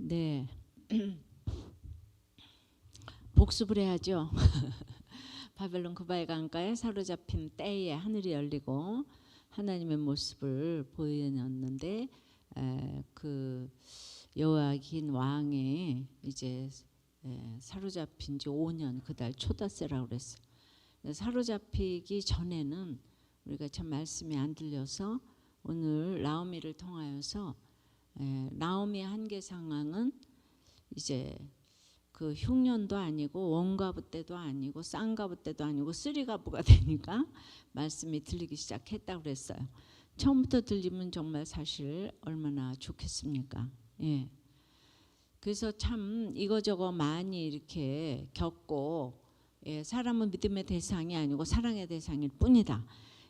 네. 복습을 해야죠. 바벨론 그바의 강가에 사로잡힌 때에 하늘이 열리고 하나님의 모습을 보여놨는데 그 여호야긴 왕이 이제 사로잡힌 지 5년 그달 초다세라고 그랬어요. 사로잡히기 전에는 우리가 참 말씀이 안 들려서 오늘 나오미를 통하여서 나오미의 한계 상황은 이제 그 흉년도 아니고 원가부 때도 아니고 쌍가부 때도 아니고 쓰리가부가 되니까 말씀이 들리기 시작했다고 그랬어요. 처음부터 들리면 정말 사실 얼마나 좋겠습니까? 예. 그래서 참 이거저거 많이 이렇게 겪고 사람은 믿음의 대상이 아니고 사랑의 대상일 뿐이다.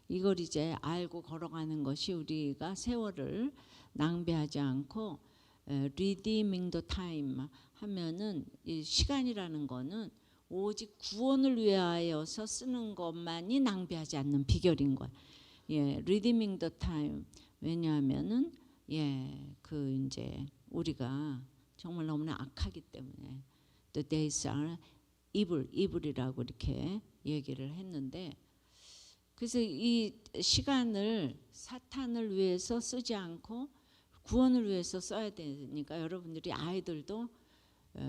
이걸 이제 알고 걸어가는 것이 우리가 세월을 낭비하지 않고 redeeming the time 하면은 이 시간이라는 거는 오직 구원을 위하여서 쓰는 것만이 낭비하지 않는 비결인 거예요. redeeming the time. 왜냐하면은 그 이제 우리가 정말 너무나 악하기 때문에 the days are evil이라고 이렇게 얘기를 했는데, 그래서 이 시간을 사탄을 위해서 쓰지 않고 구원을 위해서 써야 되니까 여러분들이 아이들도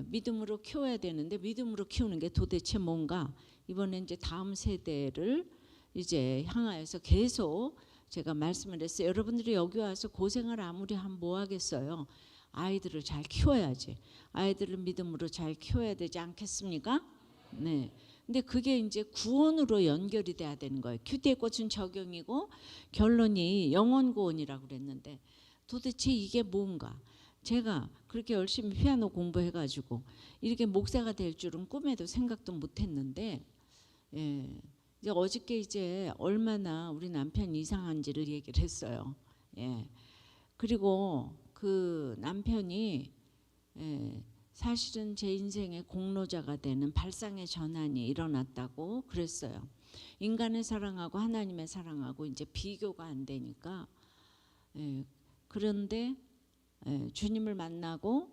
믿음으로 키워야 되는데 믿음으로 키우는 게 도대체 뭔가 이번에 이제 다음 세대를 이제 향하여서 계속 제가 말씀을 했어요. 여러분들이 여기 와서 고생을 아무리 하면 뭐 하겠어요. 아이들을 잘 키워야지. 아이들을 믿음으로 잘 키워야 되지 않겠습니까? 네. 근데 그게 이제 구원으로 연결이 돼야 되는 거예요. 큐티의 꽃은 적용이고 결론이 영원 구원이라고 그랬는데 도대체 이게 뭔가? 제가 그렇게 열심히 피아노 공부해가지고 이렇게 목사가 될 줄은 꿈에도 생각도 못했는데, 이제 어저께 이제 얼마나 우리 남편이 이상한지를 얘기를 했어요. 그리고 그 남편이 사실은 제 인생의 공로자가 되는 발상의 전환이 일어났다고 그랬어요. 인간의 사랑하고 하나님의 사랑하고 이제 비교가 안 되니까. 그런데 주님을 만나고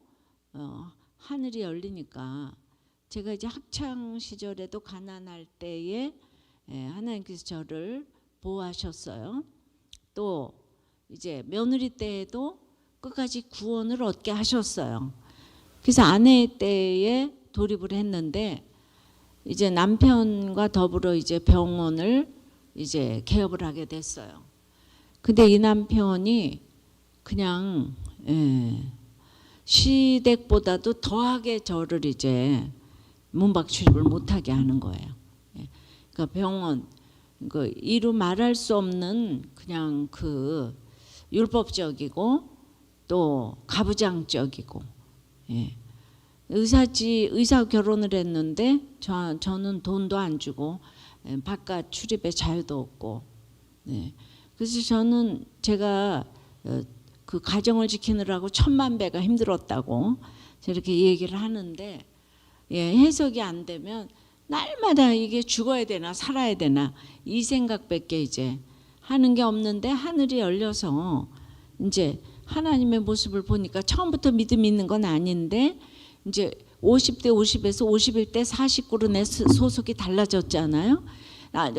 하늘이 열리니까 제가 이제 학창 시절에도 가난할 때에 하나님께서 저를 보호하셨어요. 또 이제 며느리 때에도 끝까지 구원을 얻게 하셨어요. 그래서 아내 때에 돌입을 했는데 이제 남편과 더불어 이제 병원을 이제 개업을 하게 됐어요. 근데 이 남편이 그냥 시댁보다도 더하게 저를 이제 문밖 출입을 못하게 하는 거예요. 그러니까 병원 그 이루 말할 수 없는 그냥 그 율법적이고 또 가부장적이고, 의사 결혼을 했는데 저는 돈도 안 주고 바깥 출입에 자유도 없고, 그래서 저는 제가 그 가정을 지키느라고 천만 배가 힘들었다고 저렇게 얘기를 하는데, 해석이 안 되면 날마다 이게 죽어야 되나 살아야 되나 이 생각밖에 이제 하는 게 없는데 하늘이 열려서 이제 하나님의 모습을 보니까 처음부터 믿음이 있는 건 아닌데 이제 50대 50에서 51대 49로 내 소속이 달라졌잖아요.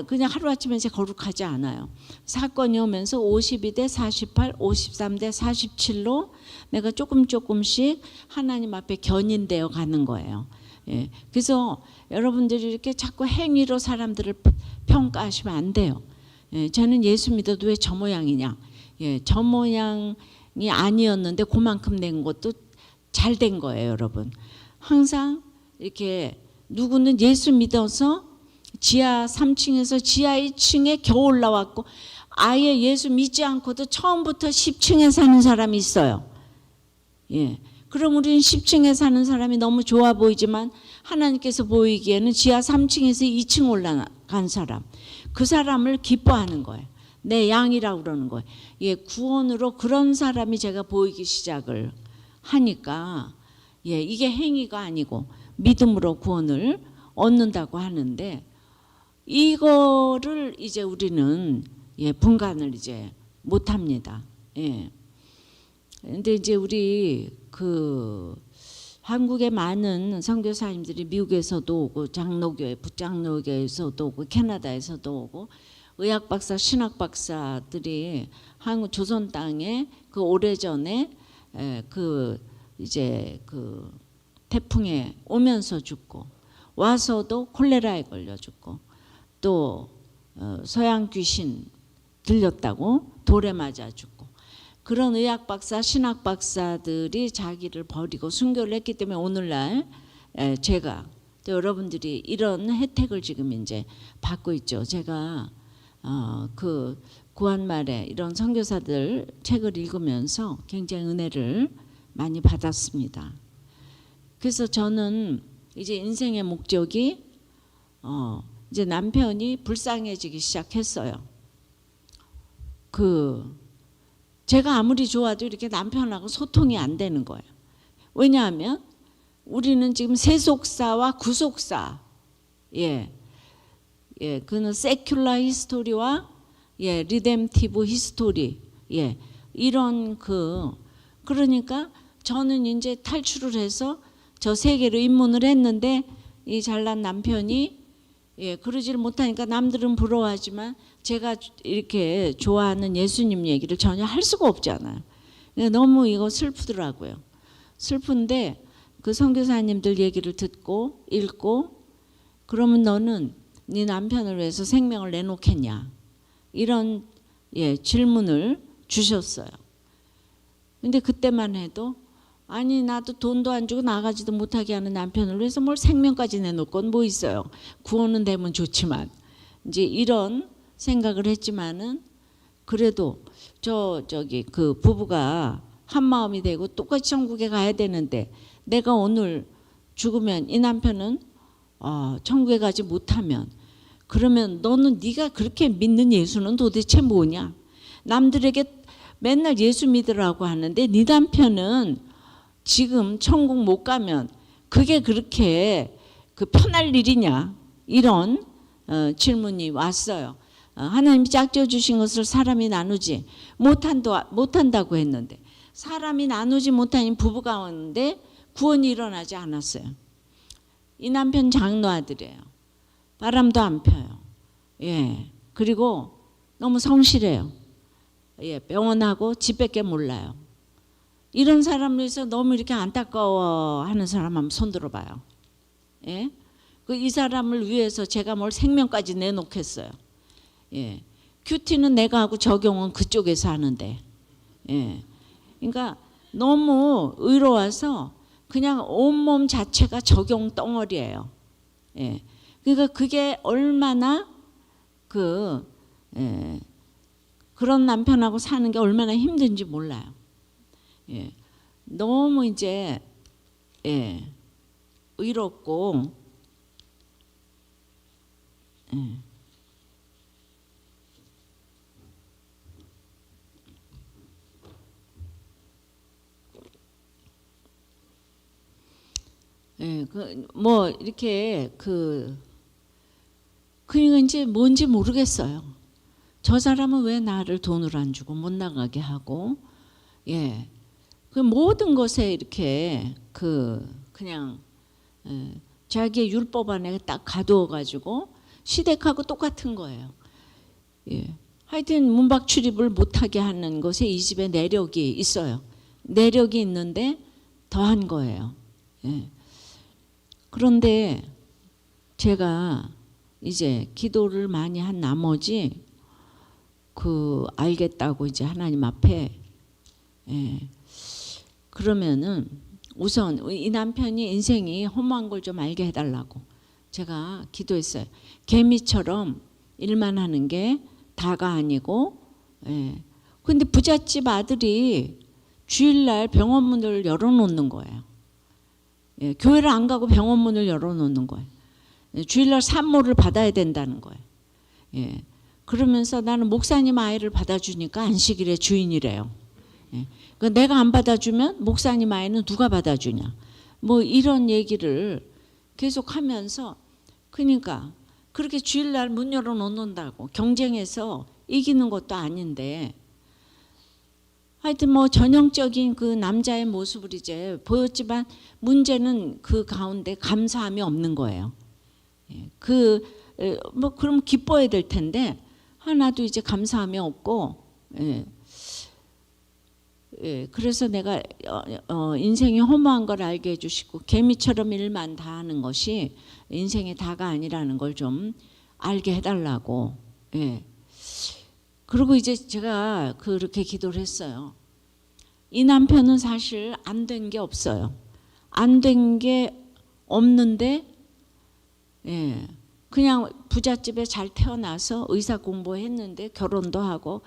그냥 하루아침에 이제 거룩하지 않아요. 사건이 오면서 52대 48, 53대 47로 내가 조금씩 하나님 앞에 견인되어 가는 거예요. 그래서 여러분들이 이렇게 자꾸 행위로 사람들을 평가하시면 안 돼요. 저는 예수 믿어도 왜 저 모양이냐. 저 모양이 아니었는데 그만큼 된 것도 잘 된 거예요, 여러분. 항상 이렇게 누구는 예수 믿어서 지하 3층에서 지하 2층에 겨우 올라왔고 아예 예수 믿지 않고도 처음부터 10층에 사는 사람이 있어요. 그럼 우리는 10층에 사는 사람이 너무 좋아 보이지만 하나님께서 보이기에는 지하 3층에서 2층 올라간 사람, 그 사람을 기뻐하는 거예요. 내 양이라고 그러는 거예요. 구원으로 그런 사람이 제가 보이기 시작을 하니까 이게 행위가 아니고 믿음으로 구원을 얻는다고 하는데, 이거를 이제 우리는 분간을 이제 못합니다. 근데 이제 우리 그 한국의 많은 선교사님들이 미국에서도 오고 장로교회, 북장로교회에서도 오고 캐나다에서도 오고 의학 박사, 신학 박사들이 한국 조선 땅에 그 오래전에 그 이제 그 태풍에 오면서 죽고 와서도 콜레라에 걸려 죽고 또 서양 귀신 들렸다고 돌에 맞아 죽고 그런 의학 박사, 신학 박사들이 자기를 버리고 순교를 했기 때문에 오늘날 제가 또 여러분들이 이런 혜택을 지금 이제 받고 있죠. 제가 그 구한말에 이런 선교사들 책을 읽으면서 굉장히 은혜를 많이 받았습니다. 그래서 저는 이제 인생의 목적이 이제 남편이 불쌍해지기 시작했어요. 제가 아무리 좋아도 이렇게 남편하고 소통이 안 되는 거예요. 왜냐하면 우리는 지금 세속사와 구속사, 그는 세큘러 히스토리와 리뎀티브 히스토리, 이런 그러니까 저는 이제 탈출을 해서 저 세계로 입문을 했는데 이 잘난 남편이 그러지를 못하니까 남들은 부러워하지만 제가 이렇게 좋아하는 예수님 얘기를 전혀 할 수가 없잖아요. 너무 이거 슬프더라고요. 슬픈데 그 선교사님들 얘기를 듣고 읽고 그러면 너는 네 남편을 위해서 생명을 내놓겠냐 이런 질문을 주셨어요. 근데 그때만 해도 아니 나도 돈도 안 주고 나가지도 못하게 하는 남편을 위해서 뭘 생명까지 내놓을 건 뭐 있어요. 구원은 되면 좋지만 이제 이런 생각을 했지만은 그래도 저기 그 부부가 한 마음이 되고 똑같이 천국에 가야 되는데 내가 오늘 죽으면 이 남편은 천국에 가지 못하면 그러면 너는 네가 그렇게 믿는 예수는 도대체 뭐냐? 남들에게 맨날 예수 믿으라고 하는데 네 남편은 지금 천국 못 가면 그게 그렇게 편할 일이냐? 이런 질문이 왔어요. 하나님이 짝지어 주신 것을 사람이 나누지 못한다고 했는데 사람이 나누지 못하는 부부 가운데 구원이 일어나지 않았어요. 이 남편 장로 아들이에요. 바람도 안 펴요. 그리고 너무 성실해요. 병원하고 집밖에 몰라요. 이런 사람을 위해서 너무 이렇게 안타까워하는 사람 한번 손 들어봐요. 이 사람을 위해서 제가 뭘 생명까지 내놓겠어요. 큐티는 내가 하고 적용은 그쪽에서 하는데, 그러니까 너무 의로워서 그냥 온몸 자체가 적용 덩어리예요. 그러니까 그게 얼마나 그런 남편하고 사는 게 얼마나 힘든지 몰라요. 너무 이제 의롭고 뭐 이렇게 그러니까 이제 뭔지 모르겠어요. 저 사람은 왜 나를 돈을 안 주고 못 나가게 하고 그 모든 것에 이렇게 그냥 자기의 율법 안에 딱 가두어 가지고 시댁하고 똑같은 거예요. 하여튼 문박 출입을 못하게 하는 것에 이 집에 내력이 있어요. 내력이 있는데 더한 거예요. 그런데 제가 이제 기도를 많이 한 나머지 알겠다고 이제 하나님 앞에 그러면은 우선 이 남편이 인생이 허무한 걸 좀 알게 해달라고 제가 기도했어요. 개미처럼 일만 하는 게 다가 아니고 근데 부잣집 아들이 주일날 병원 문을 열어놓는 거예요. 교회를 안 가고 병원 문을 열어놓는 거예요. 주일날 산모를 받아야 된다는 거예요. 그러면서 나는 목사님 아이를 받아주니까 안식일의 주인이래요. 그러니까 내가 안 받아주면 목사님 아이는 누가 받아주냐. 뭐 이런 얘기를 계속 하면서 그러니까 그렇게 주일날 문 열어놓는다고 경쟁해서 이기는 것도 아닌데 하여튼 뭐 전형적인 그 남자의 모습을 이제 보였지만 문제는 그 가운데 감사함이 없는 거예요. 예, 뭐 그럼 기뻐야 될 텐데 하나도 이제 감사함이 없고, 예, 예, 그래서 내가 인생이 허무한 걸 알게 해주시고 개미처럼 일만 다 하는 것이 인생의 다가 아니라는 걸 좀 알게 해달라고. 예. 그리고 이제 제가 그렇게 기도를 했어요. 이 남편은 사실 안 된 게 없어요. 안 된 게 없는데, 예, 그냥 부잣집에 잘 태어나서 의사 공부했는데 결혼도 하고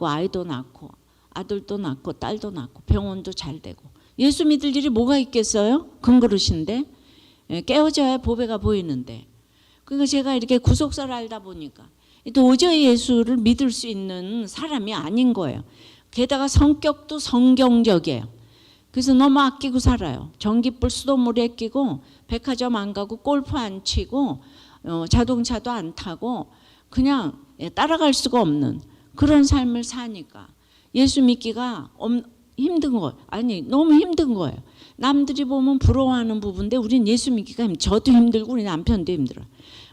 아이도 낳고 아들도 낳고 딸도 낳고 병원도 잘 되고 예수 믿을 일이 뭐가 있겠어요? 금그릇인데, 예, 깨어져야 보배가 보이는데. 그러니까 제가 이렇게 구속사를 알다 보니까 도저히 예수를 믿을 수 있는 사람이 아닌 거예요. 게다가 성격도 성경적이에요. 그래서 너무 아끼고 살아요. 전기불 수돗물에 끼고 백화점 안 가고 골프 안 치고 자동차도 안 타고 그냥 따라갈 수가 없는 그런 삶을 사니까 예수 믿기가 힘든 거예요. 아니 너무 힘든 거예요. 남들이 보면 부러워하는 부분인데 우린 예수 믿기가 저도 힘들고 우리 남편도 힘들어요.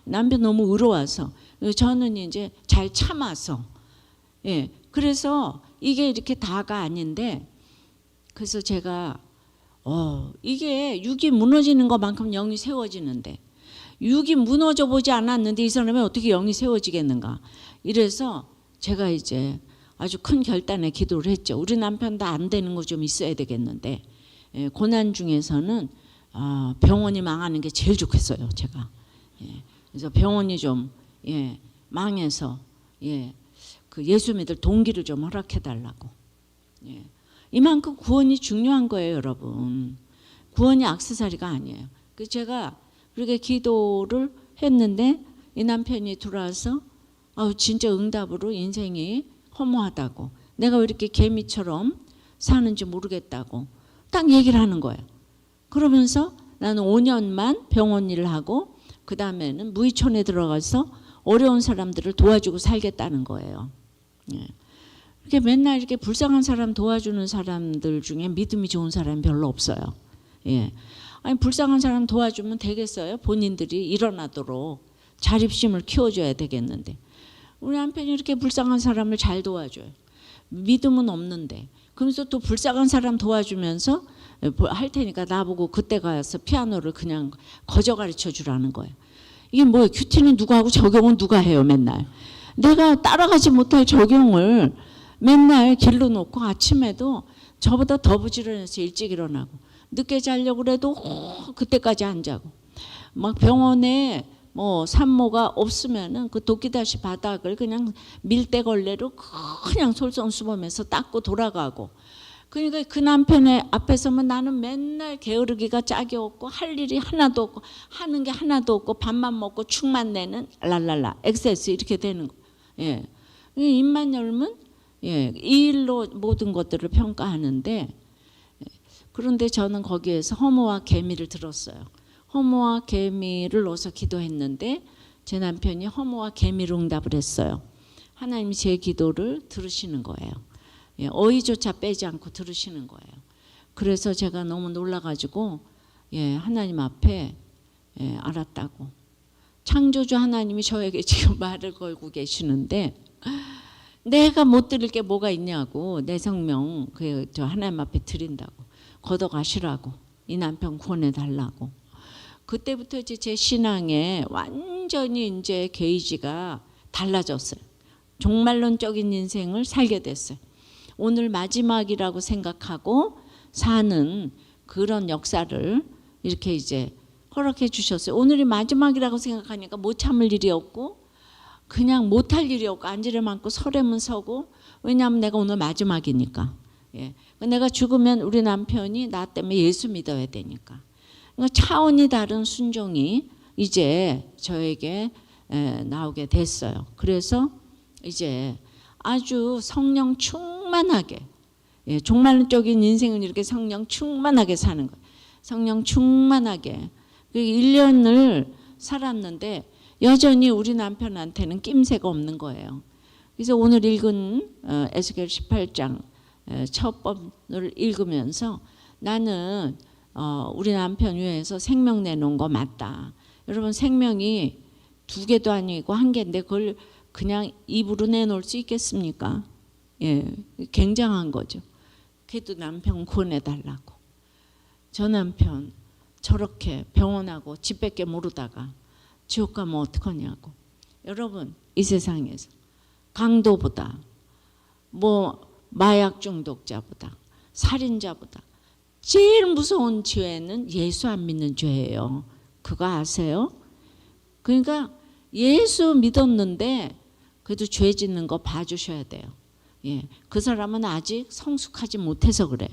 남편 너무 의로워서 저는 이제 잘 참아서, 예, 그래서 이게 이렇게 다가 아닌데, 그래서 제가 이게 육이 무너지는 것만큼 영이 세워지는데 육이 무너져 보지 않았는데 이 사람이 어떻게 영이 세워지겠는가. 이래서 제가 이제 아주 큰 결단의 기도를 했죠. 우리 남편도 안 되는 거 좀 있어야 되겠는데, 예, 고난 중에서는 병원이 망하는 게 제일 좋겠어요. 제가. 예, 그래서 병원이 좀, 예, 망해서, 예, 그 예수 믿을 동기를 좀 허락해 달라고. 예. 이만큼 구원이 중요한 거예요, 여러분. 구원이 액세서리가 아니에요. 그래서 제가 그렇게 기도를 했는데 이 남편이 들어와서 진짜 응답으로 인생이 허무하다고, 내가 왜 이렇게 개미처럼 사는지 모르겠다고 딱 얘기를 하는 거예요. 그러면서 나는 5년만 병원 일을 하고 그 다음에는 무의촌에 들어가서 어려운 사람들을 도와주고 살겠다는 거예요. 예. 이렇게 맨날 이렇게 불쌍한 사람 도와주는 사람들 중에 믿음이 좋은 사람이 별로 없어요. 예. 아니 불쌍한 사람 도와주면 되겠어요? 본인들이 일어나도록 자립심을 키워줘야 되겠는데 우리 남편이 이렇게 불쌍한 사람을 잘 도와줘요. 믿음은 없는데. 그러면서 또 불쌍한 사람 도와주면서 할 테니까 나보고 그때 가서 피아노를 그냥 거저 가르쳐 주라는 거예요. 이게 뭐예요? 큐티는 누가 하고 적용은 누가 해요 맨날. 내가 따라가지 못할 적용을 맨날 길러 놓고 아침에도 저보다 더 부지런해서 일찍 일어나고 늦게 자려고 그래도 그때까지 안 자고 막 병원에 뭐 산모가 없으면은 그 도끼다시 바닥을 그냥 밀대걸레로 그냥 솔선수범해서 닦고 돌아가고. 그러니까 그 남편의 앞에 서면 나는 맨날 게으르기가 짝이 없고 할 일이 하나도 없고 하는 게 하나도 없고 밥만 먹고 축만 내는 랄랄라 엑세스 이렇게 되는 거. 예, 입만 열면 예, 이 일로 모든 것들을 평가하는데, 그런데 저는 거기에서 허무와 개미를 들었어요. 허무와 개미를 넣어서 기도했는데 제 남편이 허무와 개미로 응답을 했어요. 하나님이 제 기도를 들으시는 거예요. 예, 어이조차 빼지 않고 들으시는 거예요. 그래서 제가 너무 놀라가지고 예, 하나님 앞에 예, 알았다고. 창조주 하나님이 저에게 지금 말을 걸고 계시는데 내가 못 드릴 게 뭐가 있냐고, 내 생명 저 하나님 앞에 드린다고, 걷어가시라고, 이 남편 구원해 달라고. 그때부터 이제 제 신앙에 완전히 이제 게이지가 달라졌어요. 종말론적인 인생을 살게 됐어요. 오늘 마지막이라고 생각하고 사는 그런 역사를 이렇게 이제 허락해 주셨어요. 오늘이 마지막이라고 생각하니까 못 참을 일이 없고 그냥 못할 일이 없고 앉으려면 앉고 서려면 서고, 왜냐하면 내가 오늘 마지막이니까. 예. 내가 죽으면 우리 남편이 나 때문에 예수 믿어야 되니까. 그러니까 차원이 다른 순종이 이제 저에게 나오게 됐어요. 그래서 이제 아주 성령 충만하게, 예, 종말적인 인생은 이렇게 성령 충만하게 사는 거예요. 성령 충만하게. 1년을 살았는데 여전히 우리 남편한테는 낌새가 없는 거예요. 그래서 오늘 읽은 에스겔 18장 첫 번을 읽으면서 나는 우리 남편 위해서 생명 내놓은 거 맞다. 여러분 생명이 2개도 아니고 1개인데 그걸 그냥 입으로 내놓을 수 있겠습니까? 예, 굉장한 거죠. 그래도 남편 구원해달라고. 저 남편 저렇게 병원하고 집밖에 모르다가 지옥 가면 어떡하냐고. 여러분 이 세상에서 강도보다 뭐 마약 중독자보다 살인자보다 제일 무서운 죄는 예수 안 믿는 죄예요. 그거 아세요? 그러니까 예수 믿었는데 그래도 죄 짓는 거 봐주셔야 돼요. 예, 그 사람은 아직 성숙하지 못해서 그래요.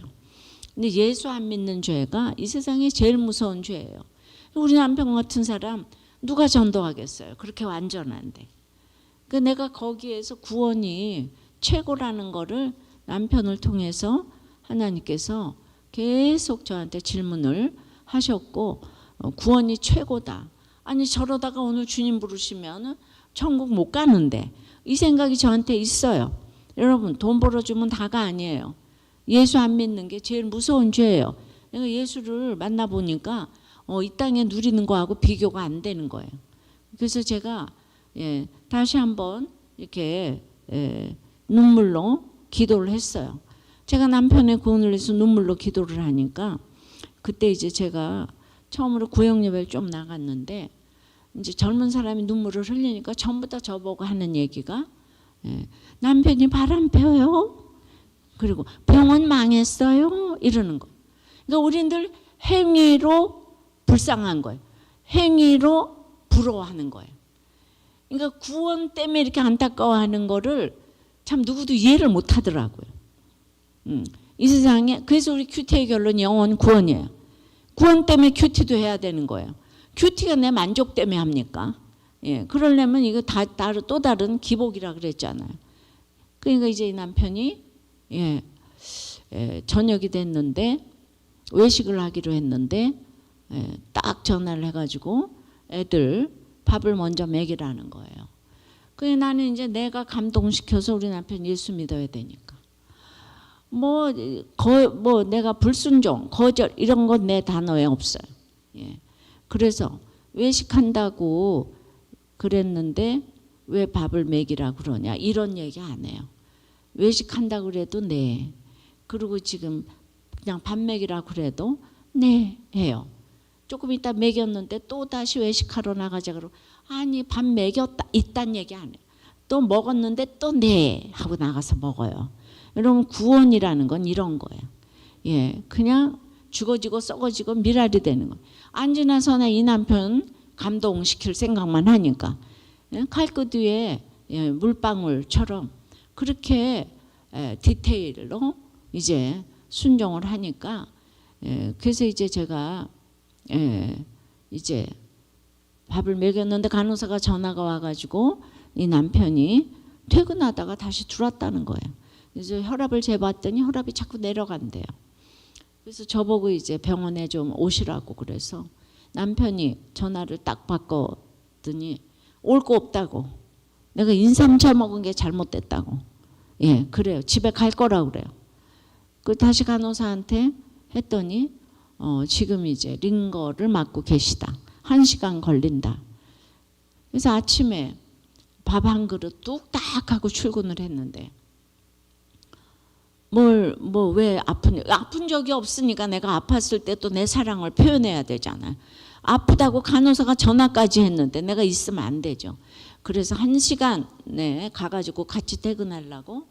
근데 예수 안 믿는 죄가 이 세상에 제일 무서운 죄예요. 우리 남편 같은 사람 누가 전도하겠어요? 그렇게 완전한데. 그 내가 거기에서 구원이 최고라는 거를 남편을 통해서 하나님께서 계속 저한테 질문을 하셨고 구원이 최고다. 아니 저러다가 오늘 주님 부르시면 천국 못 가는데 이 생각이 저한테 있어요. 여러분 돈 벌어주면 다가 아니에요. 예수 안 믿는 게 제일 무서운 죄예요. 내가 예수를 만나보니까 이 땅에 누리는 거하고 비교가 안 되는 거예요. 그래서 제가 다시 한번 이렇게 눈물로 기도를 했어요. 제가 남편의 구원을 위해서 눈물로 기도를 하니까 그때 이제 제가 처음으로 구역 예배를 좀 나갔는데 이제 젊은 사람이 눈물을 흘리니까 전부 다 저보고 하는 얘기가 남편이 바람 펴요. 그리고 병원 망했어요. 이러는 거. 그러니까 우리들 행위로 불쌍한 거예요. 행위로 부러워하는 거예요. 그러니까 구원 때문에 이렇게 안타까워하는 거를 참 누구도 이해를 못 하더라고요. 이 세상에 그래서 우리 큐티의 결론이 영원 구원이에요. 구원 때문에 큐티도 해야 되는 거예요. 큐티가 내 만족 때문에 합니까? 예, 그러려면 이거 또 다른 기복이라 그랬잖아요. 그러니까 이제 이 남편이 저녁이 됐는데 외식을 하기로 했는데 딱 전화를 해가지고 애들 밥을 먼저 먹이라는 거예요. 그래서 나는 이제 내가 감동시켜서 우리 남편 예수 믿어야 되니까 뭐 내가 불순종, 거절 이런 건 내 단어에 없어요. 예. 그래서 외식한다고 그랬는데 왜 밥을 먹이라 그러냐 이런 얘기 안 해요. 외식한다고 그래도 네. 그리고 지금 그냥 밥 먹이라 그래도 네 해요. 조금 이따 먹였는데 또 다시 외식하러 나가자 그러고 아니 밥 먹였다 있단 얘기 안 해요. 또 먹었는데 또 네 하고 나가서 먹어요. 여러분 구원이라는 건 이런 거예요. 예, 그냥 죽어지고 썩어지고 미랄이 되는 거예요. 안 지나서나 이 남편 감동시킬 생각만 하니까 칼끝 위에 물방울처럼 그렇게 디테일로 이제 순종을 하니까 그래서 이제 제가 이제 밥을 먹였는데 간호사가 전화가 와가지고 이 남편이 퇴근하다가 다시 들어왔다는 거예요. 그래서 혈압을 재봤더니 혈압이 자꾸 내려간대요. 그래서 저보고 이제 병원에 좀 오시라고 그래서 남편이 전화를 딱 바꿨더니 올 거 없다고. 내가 인삼차 먹은 게 잘못됐다고. 예, 그래요. 집에 갈 거라고 그래요. 그 다시 간호사한테 했더니 지금 이제 링거를 맞고 계시다. 1시간 걸린다. 그래서 아침에 밥 한 그릇 뚝딱 하고 출근을 했는데 왜 아픈 적이 없으니까 내가 아팠을 때 또 내 사랑을 표현해야 되잖아요. 아프다고 간호사가 전화까지 했는데 내가 있으면 안 되죠. 그래서 1시간에 가가지고 같이 퇴근하려고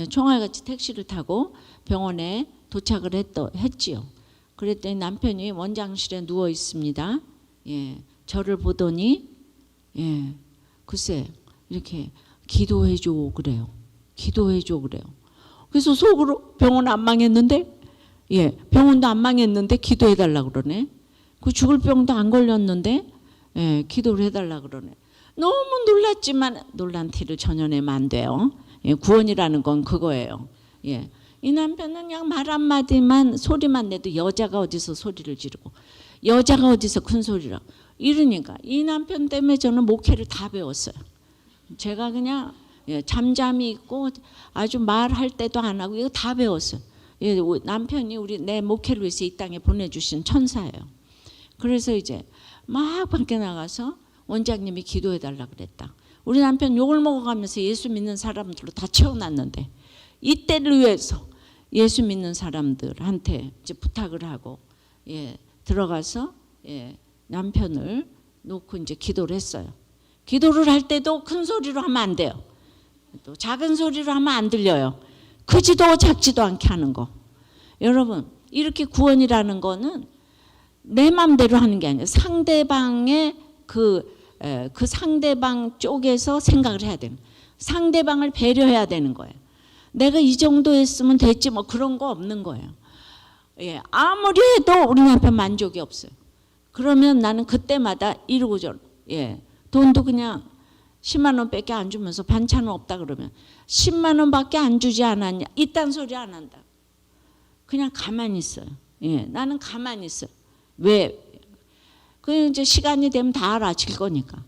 총알같이 택시를 타고 병원에 도착을 했지요. 그랬더니 남편이 원장실에 누워 있습니다. 예, 저를 보더니 글쎄 이렇게 기도해줘 그래요. 기도해줘 그래요. 그래서 속으로 병원 안 망했는데 병원도 안 망했는데 기도해달라 그러네. 그 죽을 병도 안 걸렸는데 기도를 해달라 그러네. 너무 놀랐지만 놀란 티를 전혀 내면 안 돼요. 구원이라는 건 그거예요. 이 남편은 그냥 말 한마디만 소리만 내도 여자가 어디서 소리를 지르고 여자가 어디서 큰 소리를 하고 이러니까 이 남편 때문에 저는 목회를 다 배웠어요. 제가 그냥 예, 잠잠히 있고 아주 말할 때도 안 하고 이거 다 배웠어요. 예, 남편이 내 목회를 위해서 이 땅에 보내주신 천사예요. 그래서 이제 막 밖에 나가서 원장님이 기도해달라 그랬다. 우리 남편 욕을 먹어가면서 예수 믿는 사람들로 다 채워놨는데 이때를 위해서 예수 믿는 사람들한테 이제 부탁을 하고 예, 들어가서 예, 남편을 놓고 이제 기도를 했어요. 기도를 할 때도 큰 소리로 하면 안 돼요. 또 작은 소리로 하면 안 들려요. 크지도 작지도 않게 하는 거. 여러분 이렇게 구원이라는 거는 내 맘대로 하는 게 아니에요. 상대방의 그 상대방 쪽에서 생각을 해야 되는, 상대방을 배려해야 되는 거예요. 내가 이 정도 했으면 됐지 뭐 그런 거 없는 거예요. 예, 아무리 해도 우리 남편 만족이 없어요. 그러면 나는 그때마다 이러고 저러고 예, 돈도 그냥 10만 원밖에 안 주면서 반찬은 없다 그러면 10만 원밖에 안 주지 않았냐 이딴 소리 안 한다. 그냥 가만히 있어요. 예, 나는 가만히 있어요. 왜? 그 이제 시간이 되면 다 알아질 거니까.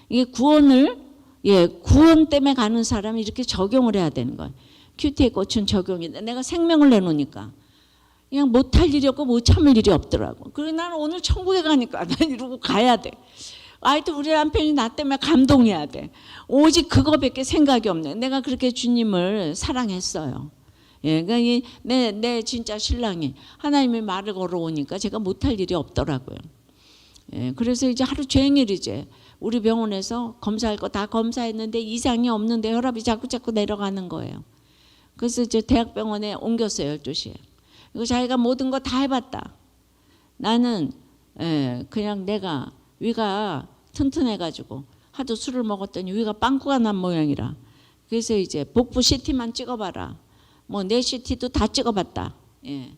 이게 구원을 예, 구원 때문에 가는 사람이 이렇게 적용을 해야 되는 거예요. 큐티의 꽃은 적용인데 내가 생명을 내놓으니까 그냥 못할 일이 없고 못 참을 일이 없더라고. 그리고 나는 오늘 천국에 가니까 난 이러고 가야 돼. 하여튼 우리 남편이 나 때문에 감동해야 돼. 오직 그거밖에 생각이 없네. 내가 그렇게 주님을 사랑했어요. 예, 그러니까 내 진짜 신랑이 하나님의 말을 걸어오니까 제가 못할 일이 없더라고요. 예, 그래서 이제 하루 종일 이제 우리 병원에서 검사할 거 다 검사했는데 이상이 없는데 혈압이 자꾸 내려가는 거예요. 그래서 이제 대학병원에 옮겼어요. 12시에. 이거 자기가 모든 거 다 해봤다. 나는 예, 그냥 내가 위가 튼튼해가지고 하도 술을 먹었더니 위가 빵꾸가 난 모양이라. 그래서 이제 복부 CT만 찍어봐라. 뭐 내 CT도 다 찍어봤다. 예.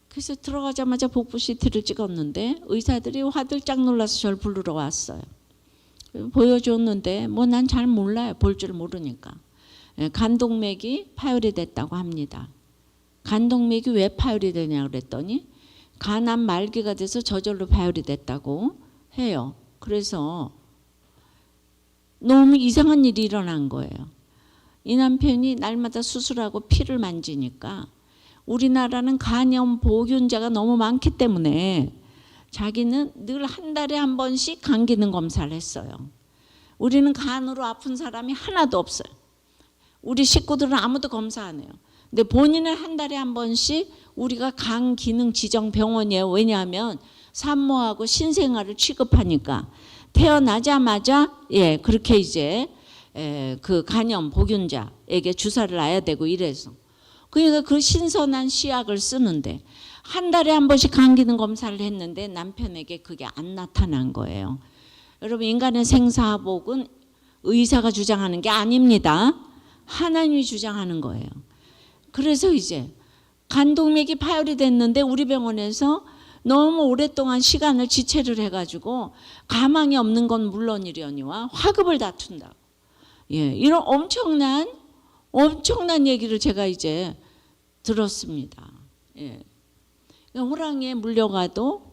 그래서 들어가자마자 복부 CT를 찍었는데 의사들이 화들짝 놀라서 저를 부르러 왔어요. 보여줬는데 뭐 난 잘 몰라요. 볼 줄 모르니까. 예, 간동맥이 파열이 됐다고 합니다. 간동맥이 왜 파열이 되냐 그랬더니 간암 말기가 돼서 저절로 파열이 됐다고 해요. 그래서 너무 이상한 일이 일어난 거예요. 이 남편이 날마다 수술하고 피를 만지니까 우리나라는 간염 보균자가 너무 많기 때문에 자기는 늘 한 달에 한 번씩 간 기능 검사를 했어요. 우리는 간으로 아픈 사람이 하나도 없어요. 우리 식구들은 아무도 검사 안 해요. 근데 본인은 한 달에 한 번씩 우리가 간 기능 지정 병원이에요. 왜냐하면 산모하고 신생아를 취급하니까 태어나자마자 예 그렇게 이제 그 간염 보균자에게 주사를 놔야 되고 이래서 그러니까 그 신선한 시약을 쓰는데 한 달에 한 번씩 간 기능 검사를 했는데 남편에게 그게 안 나타난 거예요. 여러분 인간의 생사복은 의사가 주장하는 게 아닙니다. 하나님이 주장하는 거예요. 그래서 이제 간동맥이 파열이 됐는데 우리 병원에서 너무 오랫동안 시간을 지체를 해가지고 가망이 없는 건 물론이려니와 화급을 다툰다. 예, 이런 엄청난 얘기를 제가 이제 들었습니다. 예. 호랑이에 물려가도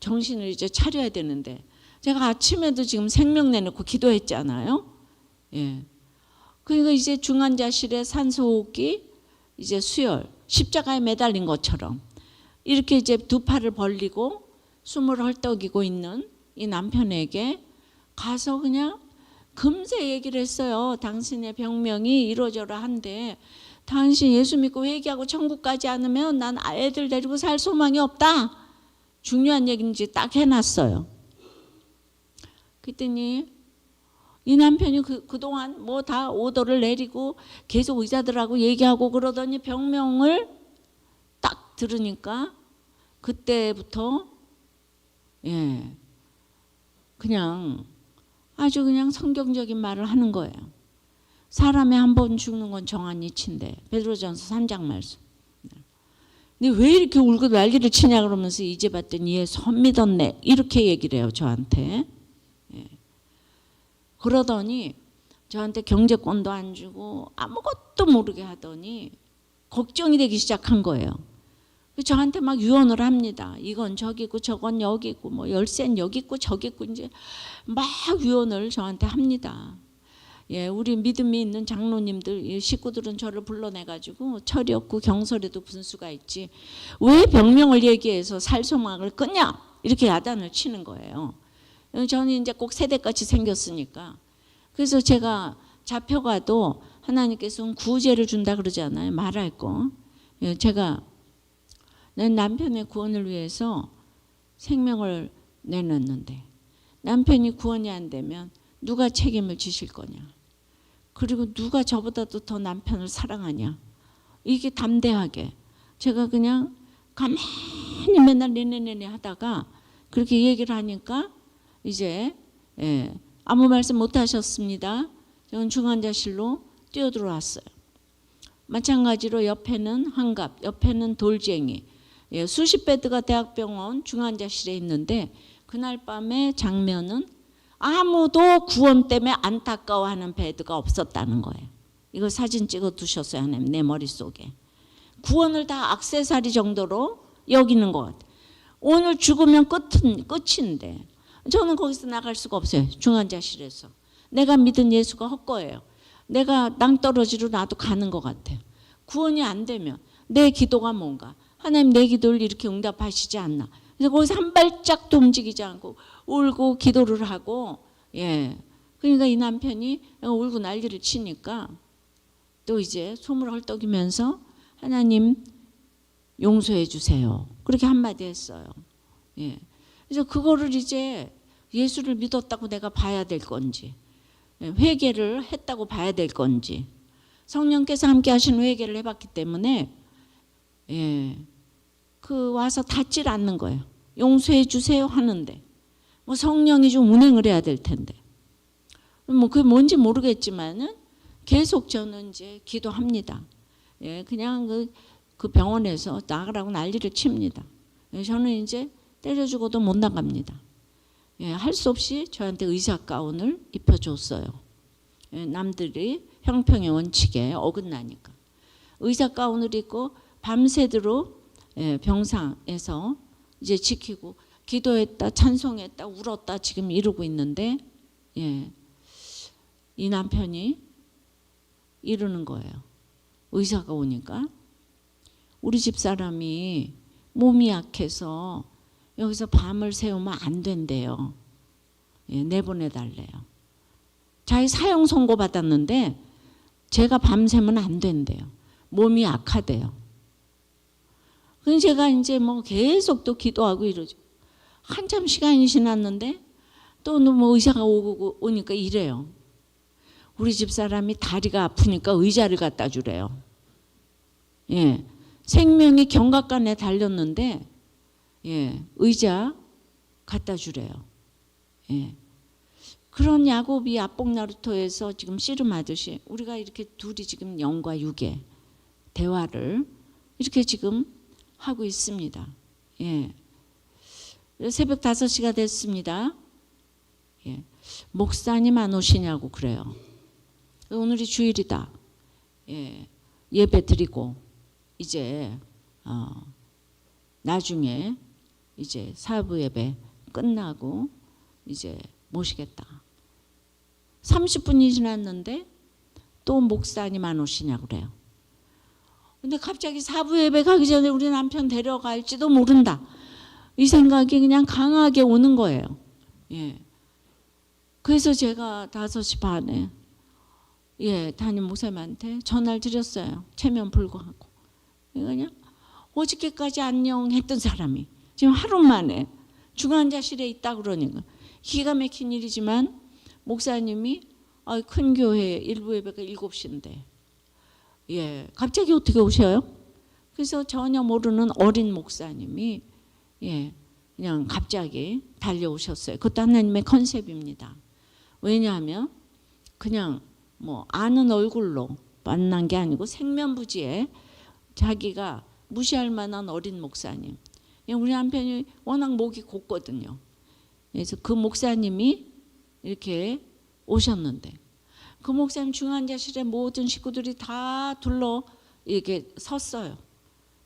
정신을 이제 차려야 되는데 제가 아침에도 지금 생명 내놓고 기도했잖아요. 예. 그러니까 이제 중환자실에 산소호흡기, 이제 수혈, 십자가에 매달린 것처럼 이렇게 이제 두 팔을 벌리고 숨을 헐떡이고 있는 이 남편에게 가서 그냥 금세 얘기를 했어요. 당신의 병명이 이러저러 한데 당신 예수 믿고 회개하고 천국까지 않으면 난 애들 데리고 살 소망이 없다. 중요한 얘기인지 딱 해놨어요. 그랬더니 이 남편이 그동안 뭐 다 오더를 내리고 계속 의사들하고 얘기하고 그러더니 병명을 딱 들으니까 그때부터 예 그냥 아주 그냥 성경적인 말을 하는 거예요. 사람이 한 번 죽는 건 정한 이치인데 베드로전서 3장 말씀. 근데 왜 이렇게 울고 난리를 치냐 그러면서 이제 봤더니 얘 선 믿었네 이렇게 얘기를 해요 저한테. 예. 그러더니 저한테 경제권도 안 주고 아무것도 모르게 하더니 걱정이 되기 시작한 거예요. 저한테 막 유언을 합니다. 이건 저기 있고 저건 여기 있고 뭐 열쇠는 여기 있고 저기 있고 이제 막 유언을 저한테 합니다. 예, 우리 믿음이 있는 장로님들, 식구들은 저를 불러내가지고 철이 없고 경솔에도 분수가 있지 왜 병명을 얘기해서 살소망을 끊냐 이렇게 야단을 치는 거예요. 저는 이제 꼭 세대같이 생겼으니까. 그래서 제가 잡혀가도 하나님께서는 구제를 준다 그러잖아요. 말할 거. 예, 제가 내 남편의 구원을 위해서 생명을 내놨는데 남편이 구원이 안 되면 누가 책임을 지실 거냐. 그리고 누가 저보다도 더 남편을 사랑하냐. 이게 담대하게 제가 그냥 가만히 맨날 네네네네 하다가 그렇게 얘기를 하니까 이제 아무 말씀 못 하셨습니다. 저는 중환자실로 뛰어들어왔어요. 마찬가지로 옆에는 환갑, 옆에는 돌쟁이, 수십 베드가 대학병원 중환자실에 있는데 그날 밤에 장면은 아무도 구원 때문에 안타까워하는 베드가 없었다는 거예요. 이거 사진 찍어 두셨어요. 하나님 내 머릿속에. 구원을 다 액세서리 정도로 여기는 것 같아요. 오늘 죽으면 끝인데 저는 거기서 나갈 수가 없어요. 중환자실에서. 내가 믿은 예수가 헛거예요. 내가 낭떠러지로 나도 가는 것 같아요. 구원이 안 되면 내 기도가 뭔가. 하나님 내 기도를 이렇게 응답하시지 않나. 그래서 거기서 한 발짝도 움직이지 않고 울고 기도를 하고 그러니까 이 남편이 울고 난리를 치니까 또 이제 숨을 헐떡이면서 하나님 용서해 주세요. 그렇게 한마디 했어요. 그래서 그거를 이제 예수를 믿었다고 내가 봐야 될 건지 회개를 했다고 봐야 될 건지 성령께서 함께 하신 회개를 해봤기 때문에 그 와서 닿질 않는 거예요. 용서해 주세요 하는데 뭐 성령이 좀 운행을 해야 될 텐데 뭐 그게 뭔지 모르겠지만은 계속 저는 이제 기도합니다. 그냥 그 병원에서 나가라고 난리를 칩니다. 저는 이제 때려 죽어도 못 나갑니다. 할 수 없이 저한테 의사 가운을 입혀줬어요. 남들이 형평의 원칙에 어긋나니까 의사 가운을 입고 밤새도록 병상에서 이제 지키고 기도했다 찬송했다 울었다 지금 이러고 있는데 이 남편이 이러는 거예요. 의사가 오니까 우리 집사람이 몸이 약해서 여기서 밤을 새우면 안 된대요. 내보내달래요. 자기 사형 선고 받았는데 제가 밤새면 안 된대요. 몸이 약하대요. 그래서 제가 이제 뭐 계속 또 기도하고 이러죠. 한참 시간이 지났는데 또 뭐 의사가 오니까 이래요. 우리 집사람이 다리가 아프니까 의자를 갖다 주래요. 생명이 경각간에 달렸는데 의자 갖다 주래요. 그런 야곱이 야복 나루토에서 지금 씨름하듯이 우리가 이렇게 둘이 지금 영과 육의 대화를 이렇게 지금 하고 있습니다. 새벽 5시가 됐습니다. 목사님 안 오시냐고 그래요. 오늘이 주일이다. 예배 드리고 이제 나중에 이제 사부 예배 끝나고 이제 모시겠다. 30분이 지났는데 또 목사님 안 오시냐고 그래요. 근데 갑자기 사부 예배 가기 전에 우리 남편 데려갈지도 모른다. 이 생각이 그냥 강하게 오는 거예요. 그래서 제가 5시 반에 담임 목사님한테 전화를 드렸어요. 체면 불구하고. 그냥 어저께까지 안녕 했던 사람이 지금 하루 만에 중환자실에 있다 그러니까 기가 막힌 일이지만 목사님이 큰 교회 일부 예배가 7시인데 갑자기 어떻게 오셔요? 그래서 전혀 모르는 어린 목사님이 그냥 갑자기 달려오셨어요. 그것도 하나님의 컨셉입니다. 왜냐하면 그냥 뭐 아는 얼굴로 만난 게 아니고 생면부지에 자기가 무시할 만한 어린 목사님. 우리 남편이 워낙 목이 곱거든요. 그래서 그 목사님이 이렇게 오셨는데 그 목사님 중환자실에 모든 식구들이 다 둘러 이렇게 섰어요.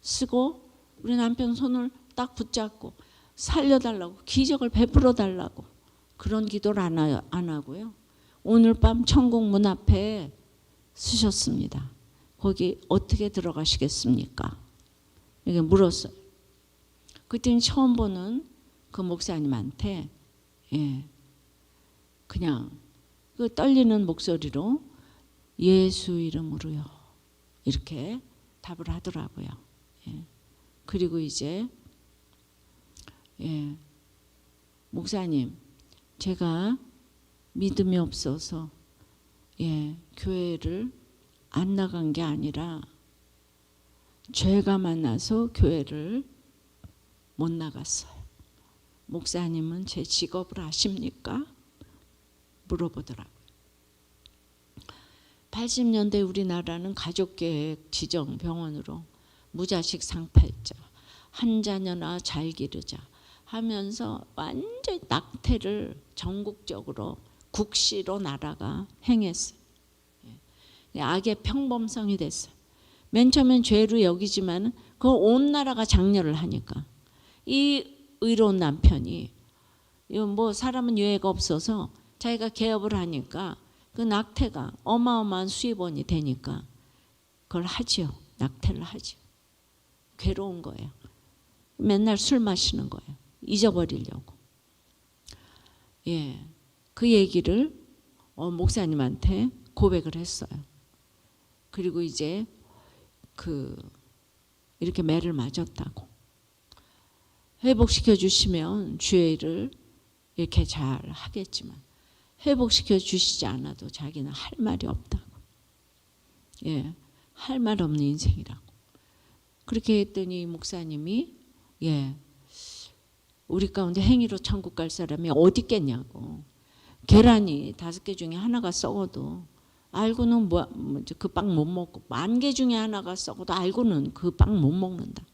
쓰고 우리 남편 손을 딱 붙잡고 살려달라고 기적을 베풀어 달라고 그런 기도를 안 하고요. 오늘 밤 천국 문 앞에 서셨습니다. 거기 어떻게 들어가시겠습니까? 이렇게 물었어요. 그때는 처음 보는 그 목사님한테 그냥 그 떨리는 목소리로 예수 이름으로요 이렇게 답을 하더라고요. 그리고 이제 목사님, 제가 믿음이 없어서 교회를 안 나간 게 아니라 죄가 많아서 교회를 못 나갔어요. 목사님은 제 직업을 아십니까? 물어보더라고요. 80년대 우리나라는 가족계획 지정 병원으로 무자식 상팔자, 한 자녀나 잘 기르자 하면서 완전히 낙태를 전국적으로 국시로 나라가 행했어요. 악의 평범성이 됐어요. 맨 처음엔 죄로 여기지만 그 온 나라가 장려를 하니까 이 의로운 남편이 뭐 사람은 유해가 없어서 자기가 개업을 하니까 그 낙태가 어마어마한 수입원이 되니까 그걸 하지요. 낙태를 하지요. 괴로운 거예요. 맨날 술 마시는 거예요. 잊어버리려고. 그 얘기를 목사님한테 고백을 했어요. 그리고 이제 이렇게 매를 맞았다고. 회복시켜 주시면 주의 일을 이렇게 잘 하겠지만 회복시켜 주시지 않아도 자기는 할 말이 없다고. 할 말 없는 인생이라고. 그렇게 했더니 목사님이 우리 가운데 행위로 천국 갈 사람이 어디 있겠냐고. 계란이 5개 중에 하나가 썩어도 알고는 그 빵 못 먹고 10,000개 중에 하나가 썩어도 알고는 그 빵 못 먹는다.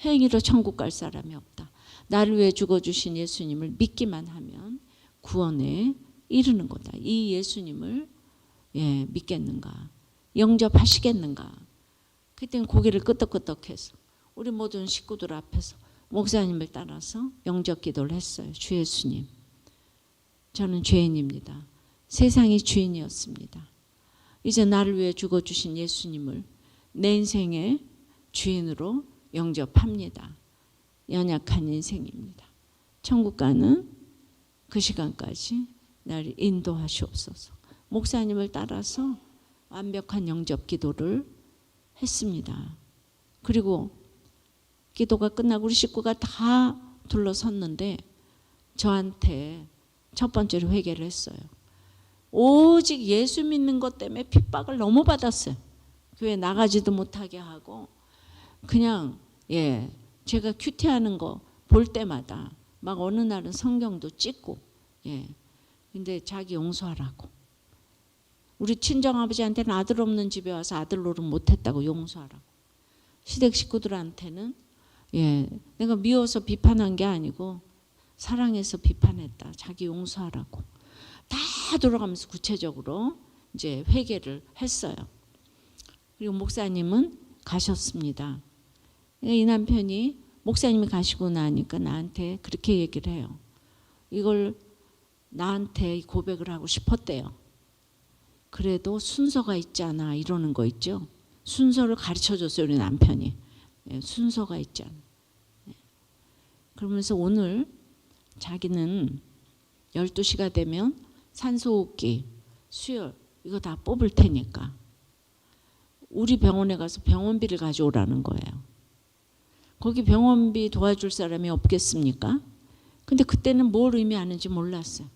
행위로 천국 갈 사람이 없다. 나를 위해 죽어주신 예수님을 믿기만 하면 구원에 이르는 거다. 이 예수님을 믿겠는가? 영접하시겠는가? 그때는 고개를 끄덕끄덕해서 우리 모든 식구들 앞에서 목사님을 따라서 영접 기도를 했어요. 주 예수님, 저는 죄인입니다. 세상이 주인이었습니다. 이제 나를 위해 죽어주신 예수님을 내 인생의 주인으로 영접합니다. 연약한 인생입니다. 천국 가는 그 시간까지 나를 인도하시옵소서. 목사님을 따라서 완벽한 영접 기도를 했습니다. 그리고 기도가 끝나고 우리 식구가 다 둘러섰는데 저한테 첫 번째로 회개를 했어요. 오직 예수 믿는 것 때문에 핍박을 너무 받았어요. 교회 나가지도 못하게 하고 그냥 제가 큐티하는 거 볼 때마다 막 어느 날은 성경도 찍고 근데 자기 용서하라고. 우리 친정아버지한테는 아들 없는 집에 와서 아들 노릇 못했다고 용서하라고. 시댁 식구들한테는 내가 미워서 비판한 게 아니고 사랑해서 비판했다. 자기 용서하라고. 다 돌아가면서 구체적으로 이제 회개를 했어요. 그리고 목사님은 가셨습니다. 이 남편이 목사님이 가시고 나니까 나한테 그렇게 얘기를 해요. 이걸 나한테 고백을 하고 싶었대요. 그래도 순서가 있잖아 이러는 거 있죠. 순서를 가르쳐줬어요. 우리 남편이. 순서가 있잖아. 그러면서 오늘 자기는 12시가 되면 산소호흡기, 수혈 이거 다 뽑을 테니까 우리 병원에 가서 병원비를 가져오라는 거예요. 거기 병원비 도와줄 사람이 없겠습니까? 근데 그때는 뭘 의미하는지 몰랐어요.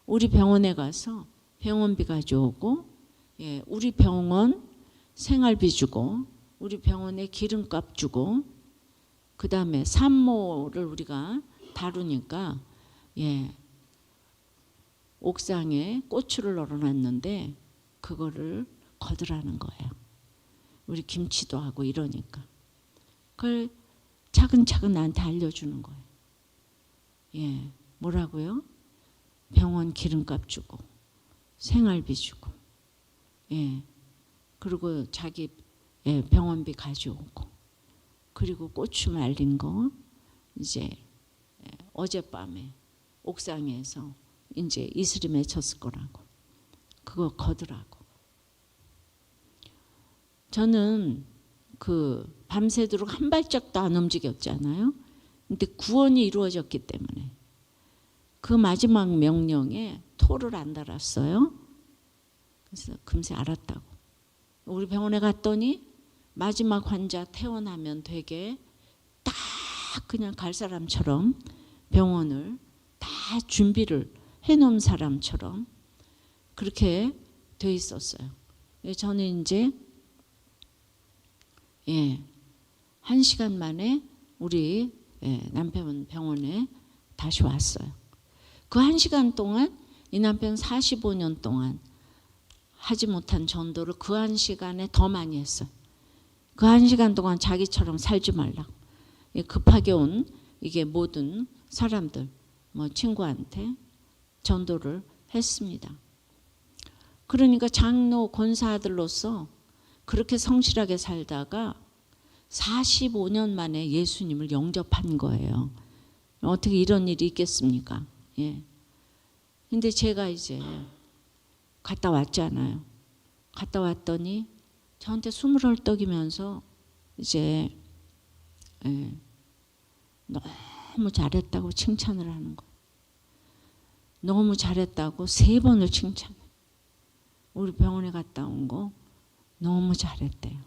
우리 병원에 가서 병원비 가져오고 우리 병원 생활비 주고 우리 병원에 기름값 주고 그 다음에 산모를 우리가 다루니까 옥상에 고추를 널어놨는데 그거를 거두라는 거예요. 우리 김치도 하고 이러니까. 그걸 차근차근 나한테 알려주는 거예요. 뭐라고요? 병원 기름값 주고 생활비 주고 그리고 자기 병원비 가져오고 그리고 고추 말린 거 이제 어젯밤에 옥상에서 이제 이슬이 맺혔을 거라고. 그거 거두라고. 저는 그 밤새도록 한 발짝도 안 움직였잖아요. 근데 구원이 이루어졌기 때문에 그 마지막 명령에 토를 안 달았어요. 그래서 금세 알았다고. 우리 병원에 갔더니 마지막 환자 퇴원하면 되게 딱 그냥 갈 사람처럼 병원을 다 준비를 해놓은 사람처럼 그렇게 돼 있었어요. 저는 이제 1시간 만에 우리 남편 병원에 다시 왔어요. 그 1시간 동안 이 남편 45년 동안 하지 못한 전도를 그 1시간에 더 많이 했어요. 그 1시간 동안 자기처럼 살지 말라고. 급하게 온 이게 모든 사람들, 뭐 친구한테 전도를 했습니다. 그러니까 장로 권사들로서 그렇게 성실하게 살다가 45년 만에 예수님을 영접한 거예요. 어떻게 이런 일이 있겠습니까? 근데 제가 이제 갔다 왔잖아요. 갔다 왔더니 저한테 숨을 헐떡이면서 이제 너무 잘했다고 칭찬을 하는 거예요. 너무 잘했다고 3번을 칭찬해. 우리 병원에 갔다 온 거 너무 잘했대요.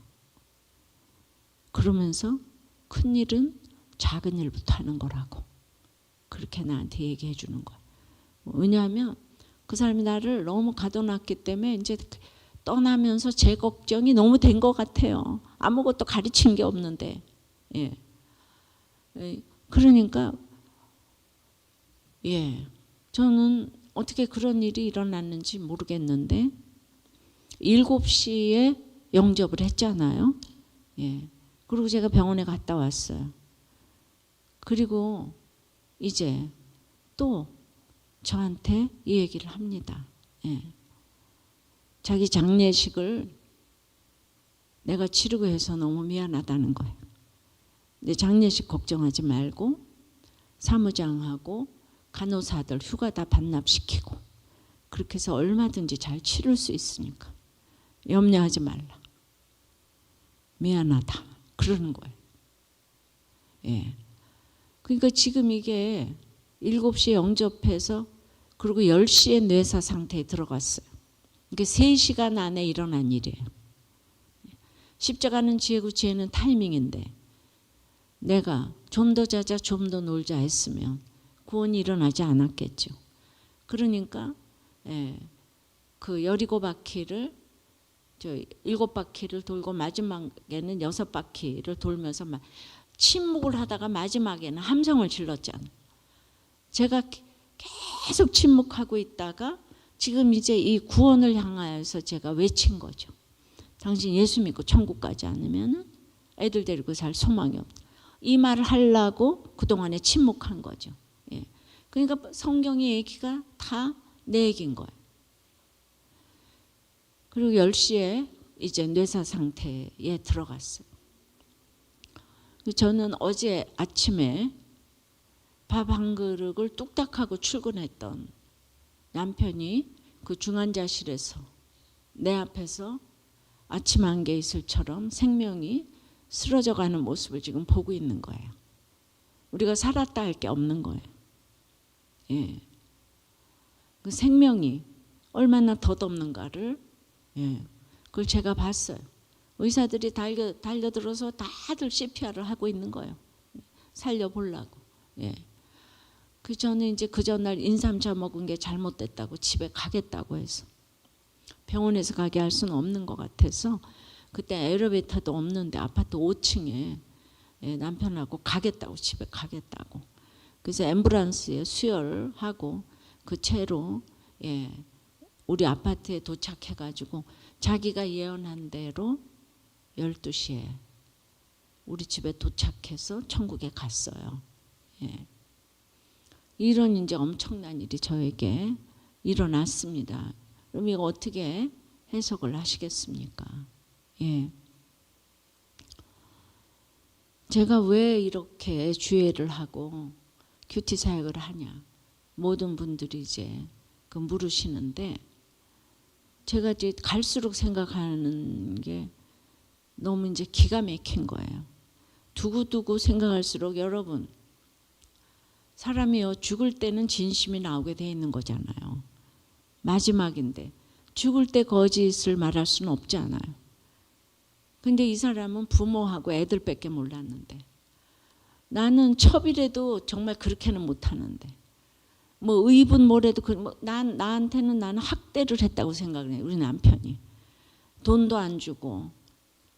그러면서 큰 일은 작은 일부터 하는 거라고 그렇게 나한테 얘기해 주는 거야. 왜냐하면 그 사람이 나를 너무 가둬놨기 때문에 이제 떠나면서 제 걱정이 너무 된 것 같아요. 아무것도 가르친 게 없는데. 그러니까 저는 어떻게 그런 일이 일어났는지 모르겠는데 7시에 영접을 했잖아요. 그리고 제가 병원에 갔다 왔어요. 그리고 이제 또 저한테 이 얘기를 합니다. 자기 장례식을 내가 치르고 해서 너무 미안하다는 거예요. 근데 장례식 걱정하지 말고 사무장하고 간호사들 휴가 다 반납시키고 그렇게 해서 얼마든지 잘 치를 수 있으니까 염려하지 말라. 미안하다. 그러는 거예요. 그러니까 지금 이게 7시에 영접해서 그리고 10시에 뇌사 상태에 들어갔어요. 이게 3시간 안에 일어난 일이에요. 십자가는 지혜고 지혜는 타이밍인데 내가 좀 더 자자 좀 더 놀자 했으면 구원이 일어나지 않았겠죠. 그러니까 그 17바퀴를 7바퀴를 돌고 마지막에는 6바퀴를 돌면서 침묵을 하다가 마지막에는 함성을 질렀잖아요. 제가 계속 침묵하고 있다가 지금 이제 이 구원을 향하여서 제가 외친 거죠. 당신 예수 믿고 천국 가지 않으면 애들 데리고 살 소망이 없다. 이 말을 하려고 그동안에 침묵한 거죠. 그러니까 성경의 얘기가 다 내 얘기인 거예요. 그리고 10시에 이제 뇌사 상태에 들어갔어요. 저는 어제 아침에 밥 한 그릇을 뚝딱 하고 출근했던 남편이 그 중환자실에서 내 앞에서 아침 안개 이슬처럼 생명이 쓰러져가는 모습을 지금 보고 있는 거예요. 우리가 살았다 할 게 없는 거예요. 그 생명이 얼마나 덧없는가를 그걸 제가 봤어요. 의사들이 달려들어서 다들 CPR을 하고 있는 거예요. 살려보려고. 그 저는 이제 그 전날 인삼차 먹은 게 잘못됐다고 집에 가겠다고 해서 병원에서 가게 할 수는 없는 것 같아서 그때 엘리베이터도 없는데 아파트 5층에 남편하고 가겠다고 집에 가겠다고 그래서 앰뷸런스에 수혈하고 그 채로 우리 아파트에 도착해가지고 자기가 예언한 대로 12시에 우리 집에 도착해서 천국에 갔어요. 이런 이제 엄청난 일이 저에게 일어났습니다. 그럼 이거 어떻게 해석을 하시겠습니까? 제가 왜 이렇게 주의를 하고 큐티 사역을 하냐 모든 분들이 이제 그 물으시는데 제가 이제 갈수록 생각하는 게 너무 이제 기가 막힌 거예요. 두고두고 생각할수록 여러분, 사람이요 죽을 때는 진심이 나오게 돼 있는 거잖아요. 마지막인데 죽을 때 거짓을 말할 수는 없잖아요. 근데 이 사람은 부모하고 애들밖에 몰랐는데, 나는 첩이라도 정말 그렇게는 못하는데, 뭐 의분 뭐래도 나한테는 나는 학대를 했다고 생각을 해요. 우리 남편이 돈도 안 주고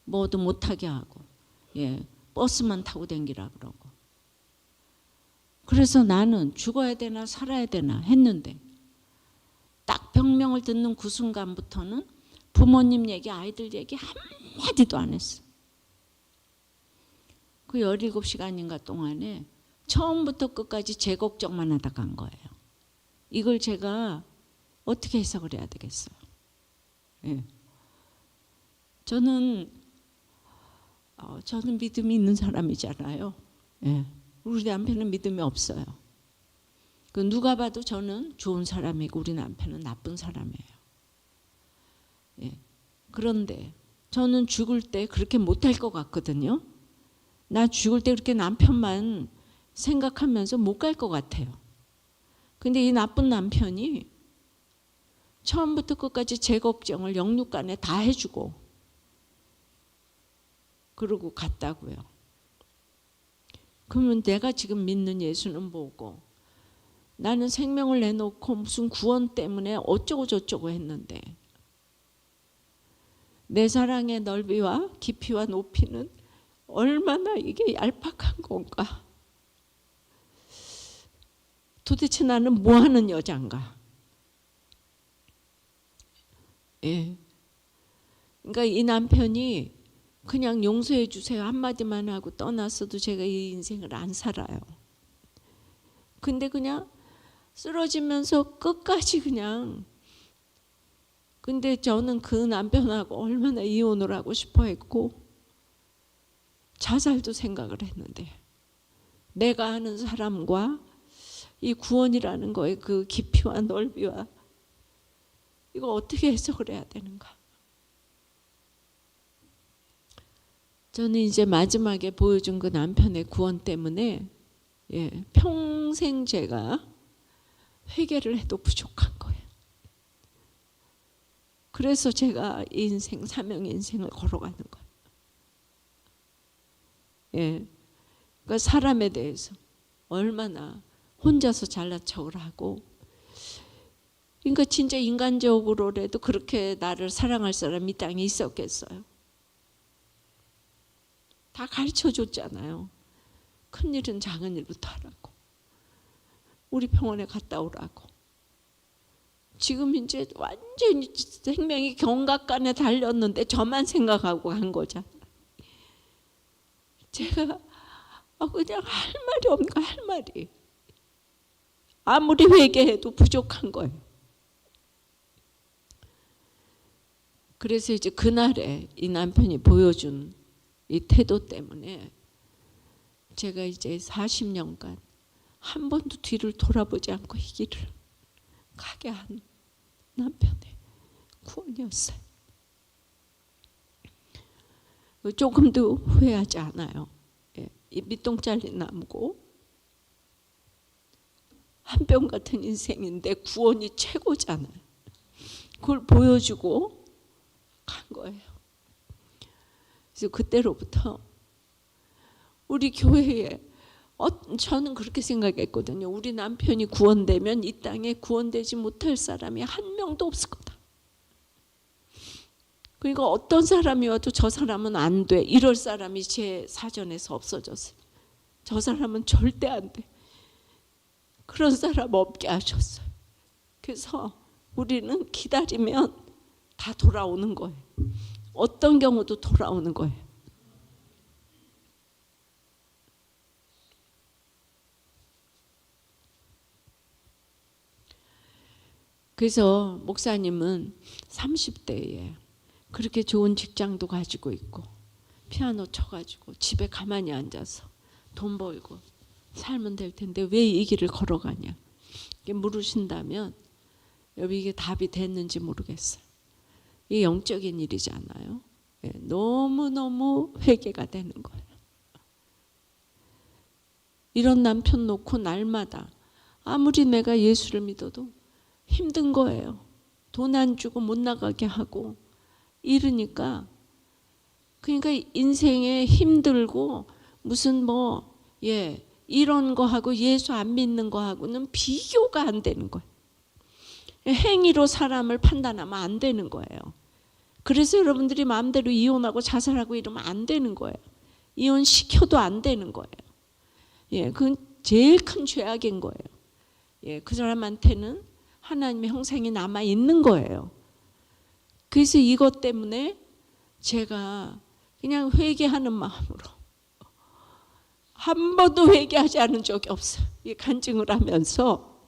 뭐도 못하게 하고, 예, 버스만 타고 댕기라 그러고. 그래서 나는 죽어야 되나 살아야 되나 했는데, 딱 병명을 듣는 그 순간부터는 부모님 얘기, 아이들 얘기 한마디도 안 했어. 그 17시간인가 동안에 처음부터 끝까지 제 걱정만 하다 간 거예요. 이걸 제가 어떻게 해석을 해야 되겠어요? 예. 저는 믿음이 있는 사람이잖아요. 예. 우리 남편은 믿음이 없어요. 그 누가 봐도 저는 좋은 사람이고 우리 남편은 나쁜 사람이에요. 예. 그런데 저는 죽을 때 그렇게 못할 것 같거든요. 나 죽을 때 그렇게 남편만 생각하면서 못 갈 것 같아요. 근데 이 나쁜 남편이 처음부터 끝까지 제 걱정을 영육간에 다 해주고 그러고 갔다고요. 그러면 내가 지금 믿는 예수는 뭐고, 나는 생명을 내놓고 무슨 구원 때문에 어쩌고 저쩌고 했는데, 내 사랑의 넓이와 깊이와 높이는 얼마나 이게 얄팍한 건가. 도대체 나는 뭐하는 여잔가. 예. 그러니까 이 남편이 그냥 용서해 주세요 한마디만 하고 떠났어도 제가 이 인생을 안 살아요. 근데 그냥 쓰러지면서 끝까지 그냥, 근데 저는 그 남편하고 얼마나 이혼을 하고 싶어 했고 자살도 생각을 했는데, 내가 아는 사람과 이 구원이라는 거에 그 깊이와 넓이와 이거 어떻게 해석을 해야 되는가. 저는 이제 마지막에 보여준 그 남편의 구원 때문에, 예, 평생 제가 회개를 해도 부족한 거예요. 그래서 제가 인생, 사명 인생을 걸어가는 거예요. 예, 그러니까 사람에 대해서 얼마나 혼자서 잘난 척을 하고, 그러니까 진짜 인간적으로라도 그렇게 나를 사랑할 사람이 이 땅에 있었겠어요. 다 가르쳐줬잖아요. 큰일은 작은 일부터 하라고, 우리 병원에 갔다 오라고. 지금 이제 완전히 생명이 경각간에 달렸는데 저만 생각하고 간 거잖아요. 제가 그냥 할 말이 없는 거, 할 말이. 아무리 회개해도 부족한 거예요. 그래서 이제 그날에 이 남편이 보여준 이 태도 때문에 제가 이제 40년간 한 번도 뒤를 돌아보지 않고 이 길을 가게 한 남편의 구원이었어요. 조금도 후회하지 않아요. 예, 이 밑동 잘린 나무고 한 뼘 같은 인생인데 구원이 최고잖아요. 그걸 보여주고 간 거예요. 그래서 그때로부터 우리 교회에 저는 그렇게 생각했거든요. 우리 남편이 구원되면 이 땅에 구원되지 못할 사람이 한 명도 없을 거다. 그러니까 어떤 사람이 와도 저 사람은 안 돼, 이럴 사람이 제 사전에서 없어졌어요. 저 사람은 절대 안 돼, 그런 사람 없게 하셨어요. 그래서 우리는 기다리면 다 돌아오는 거예요. 어떤 경우도 돌아오는 거예요. 그래서 목사님은 30대에 그렇게 좋은 직장도 가지고 있고 피아노 쳐가지고 집에 가만히 앉아서 돈 벌고 살면 될 텐데 왜 이 길을 걸어가냐 이렇게 물으신다면 여기 이게 답이 됐는지 모르겠어요. 이 영적인 일이잖아요. 예, 너무너무 회개가 되는 거예요. 이런 남편 놓고 날마다 아무리 내가 예수를 믿어도 힘든 거예요. 돈 안 주고 못 나가게 하고 이러니까, 그러니까 인생에 힘들고 무슨 이런 거하고 예수 안 믿는 거하고는 비교가 안 되는 거예요. 행위로 사람을 판단하면 안 되는 거예요. 그래서 여러분들이 마음대로 이혼하고 자살하고 이러면 안 되는 거예요. 이혼시켜도 안 되는 거예요. 예, 그건 제일 큰 죄악인 거예요. 예, 그 사람한테는 하나님의 형상이 남아 있는 거예요. 그래서 이것 때문에 제가 그냥 회개하는 마음으로 한 번도 회개하지 않은 적이 없어요. 이 간증을 하면서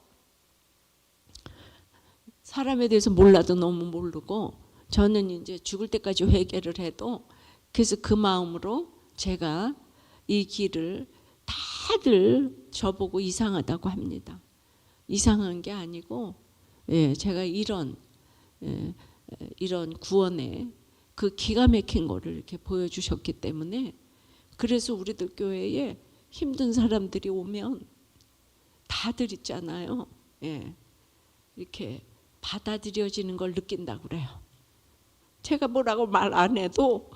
사람에 대해서 몰라도 너무 모르고, 저는 이제 죽을 때까지 회개를 해도, 그래서 그 마음으로 제가 이 길을 다들 저보고 이상하다고 합니다. 이상한 게 아니고, 예, 제가 이런 구원의 그 기가 막힌 거를 이렇게 보여주셨기 때문에, 그래서 우리들 교회에 힘든 사람들이 오면 다들 있잖아요. 예, 이렇게 받아들여지는 걸 느낀다고 그래요. 제가 뭐라고 말 안 해도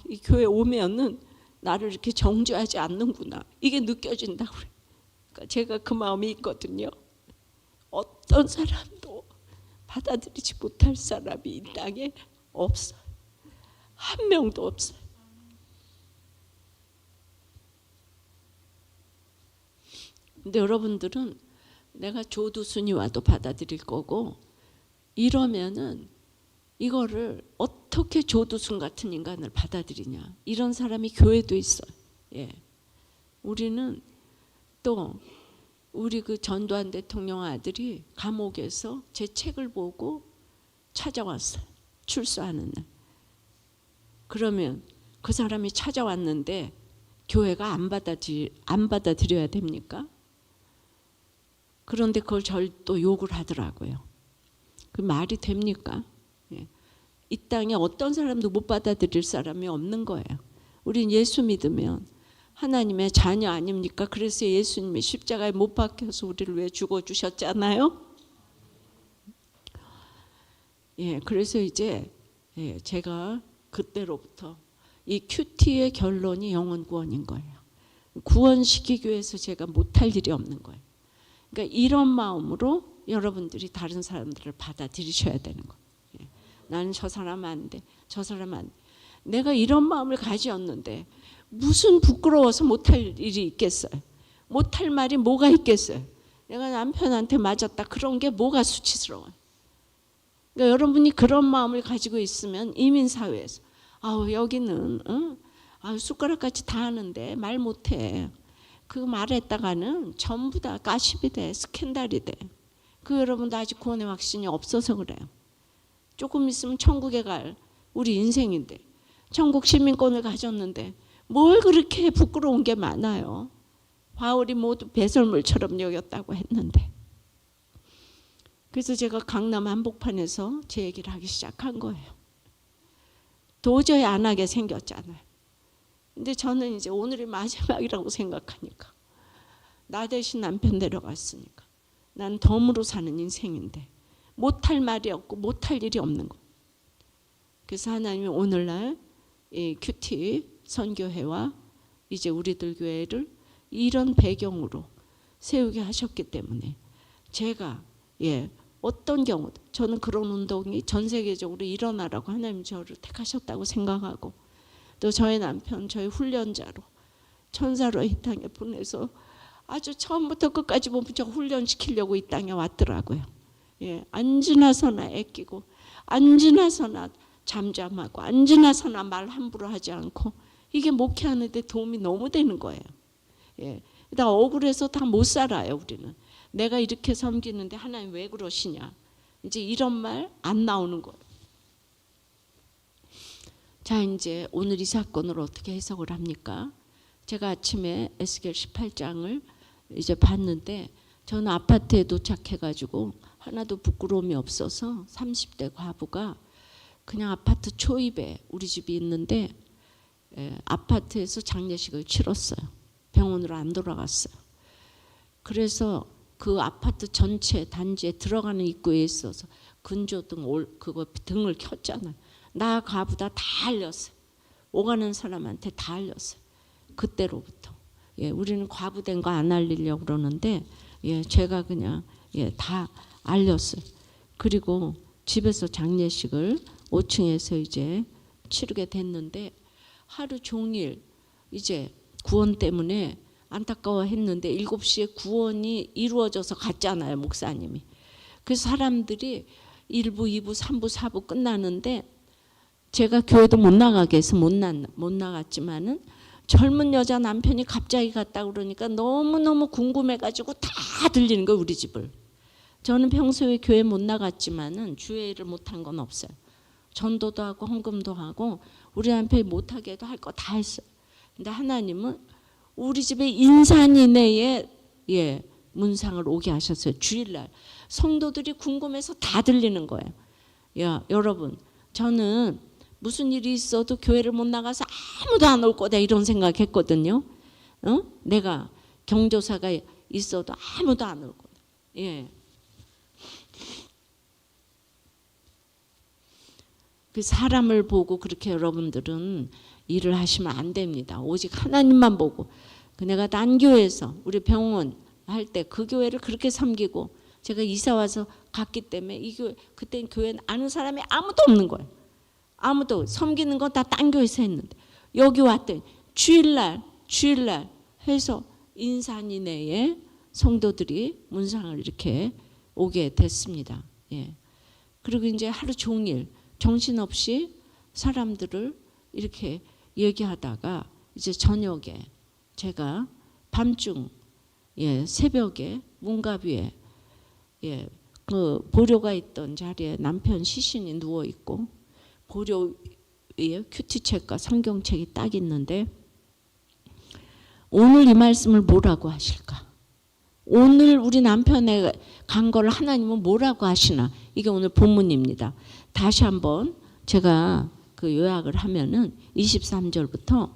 이 교회 오면은 나를 이렇게 정죄하지 않는구나, 이게 느껴진다고 그래요. 그러니까 제가 그 마음이 있거든요. 어떤 사람도 받아들이지 못할 사람이 이 땅에 없어요. 한 명도 없어요. 근데 여러분들은 내가 조두순이 와도 받아들일 거고, 이러면은 이거를 어떻게 조두순 같은 인간을 받아들이냐, 이런 사람이 교회도 있어요. 예. 우리는 또 우리 그 전두환 대통령 아들이 감옥에서 제 책을 보고 찾아왔어요. 출소하는 날. 그러면 그 사람이 찾아왔는데 교회가 안 받아들여야 됩니까? 그런데 그걸 절 또 욕을 하더라고요. 그 말이 됩니까? 예. 이 땅에 어떤 사람도 못 받아들일 사람이 없는 거예요. 우린 예수 믿으면 하나님의 자녀 아닙니까? 그래서 예수님이 십자가에 못 박혀서 우리를 왜 죽어주셨잖아요. 예, 그래서 이제 제가 그때로부터 이 큐티의 결론이 영혼 구원인 거예요. 구원시키기 위해서 제가 못할 일이 없는 거예요. 그러니까 이런 마음으로 여러분들이 다른 사람들을 받아들이셔야 되는 거예요. 예. 나는 저 사람 안 돼, 저 사람 안 돼. 내가 이런 마음을 가지었는데 무슨 부끄러워서 못할 일이 있겠어요? 못할 말이 뭐가 있겠어요? 내가 남편한테 맞았다, 그런 게 뭐가 수치스러워요? 그러니까 여러분이 그런 마음을 가지고 있으면 이민사회에서 여기는 숟가락같이 다 하는데 말 못해, 그 말했다가는 전부 다 가십이 돼, 스캔들이 돼. 그 여러분도 아직 구원의 확신이 없어서 그래요. 조금 있으면 천국에 갈 우리 인생인데, 천국 시민권을 가졌는데 뭘 그렇게 부끄러운 게 많아요. 바울이 모두 배설물처럼 여겼다고 했는데. 그래서 제가 강남 한복판에서 제 얘기를 하기 시작한 거예요. 도저히 안 하게 생겼잖아요. 근데 저는 이제 오늘이 마지막이라고 생각하니까, 나 대신 남편 데려갔으니까 난 덤으로 사는 인생인데 못할 말이 없고 못할 일이 없는 거. 그래서 하나님이 오늘날 이 큐티 선교회와 이제 우리들 교회를 이런 배경으로 세우게 하셨기 때문에, 제가 어떤 경우도 저는 그런 운동이 전 세계적으로 일어나라고 하나님 저를 택하셨다고 생각하고, 또 저희 남편 저희 훈련자로 천사로 이 땅에 보내서 아주 처음부터 끝까지 보면 저 훈련시키려고 이 땅에 왔더라고요. 앉으나서나 애끼고, 앉으나서나 잠잠하고, 앉으나서나 말 함부로 하지 않고, 이게 목회하는데 도움이 너무 되는 거예요. 나 억울해서 다 못 살아요. 우리는 내가 이렇게 섬기는데 하나님 왜 그러시냐, 이제 이런 말 안 나오는 거예요. 자, 이제 오늘 이 사건을 어떻게 해석을 합니까? 제가 아침에 에스겔 18장을 이제 봤는데, 저는 아파트에 도착해가지고 하나도 부끄러움이 없어서 30대 과부가 그냥 아파트 초입에 우리 집이 있는데 아파트에서 장례식을 치렀어요. 병원으로 안 돌아갔어요. 그래서 그 아파트 전체 단지에 들어가는 입구에 있어서 근조등 그거 등을 켰잖아요. 나 가부다 다 알렸어요. 오가는 사람한테 다 알렸어요. 그때로부터. 우리는 과부된 거 안 알리려고 그러는데 제가 그냥 다 알렸어요. 그리고 집에서 장례식을 5층에서 이제 치르게 됐는데 하루 종일 이제 구원 때문에 안타까워했는데 7시에 구원이 이루어져서 갔잖아요, 목사님이. 그래서 사람들이 1부, 2부, 3부, 4부 끝나는데 제가 교회도 못 나가게 해서 못 나갔지만은 젊은 여자 남편이 갑자기 갔다 그러니까 너무너무 궁금해가지고 다 들리는 거예요, 우리 집을. 저는 평소에 교회 못 나갔지만은 주회를 못한 건 없어요. 전도도 하고 헌금도 하고 우리 남편이 못하게 해도 할 거 다 했어요. 근데 하나님은 우리 집에 인산 이내에 문상을 오게 하셨어요. 주일날 성도들이 궁금해서 다 들리는 거예요. 여러분, 저는 무슨 일이 있어도 교회를 못 나가서 아무도 안 올 거다 이런 생각했거든요. 내가 경조사가 있어도 아무도 안 올 거다. 그 사람을 보고 그렇게 여러분들은 일을 하시면 안 됩니다. 오직 하나님만 보고. 내가 딴 교회에서 우리 병원 할 때 그 교회를 그렇게 섬기고 제가 이사 와서 갔기 때문에 이 교회 그때 교회는 아는 사람이 아무도 없는 거예요. 아무도 섬기는 거 다 딴 교회에서 했는데 여기 왔더니 주일날 해서 인산 이내에 성도들이 문상을 이렇게 오게 됐습니다. 그리고 이제 하루 종일 정신없이 사람들을 이렇게 얘기하다가 이제 저녁에 제가 밤중 새벽에 문갑 위에 그 보료가 있던 자리에 남편 시신이 누워 있고 보료 위에 큐티책과 성경책이 딱 있는데 오늘 이 말씀을 뭐라고 하실까? 오늘 우리 남편의 간 걸 하나님은 뭐라고 하시나? 이게 오늘 본문입니다. 다시 한번 제가 그 요약을 하면은 23절부터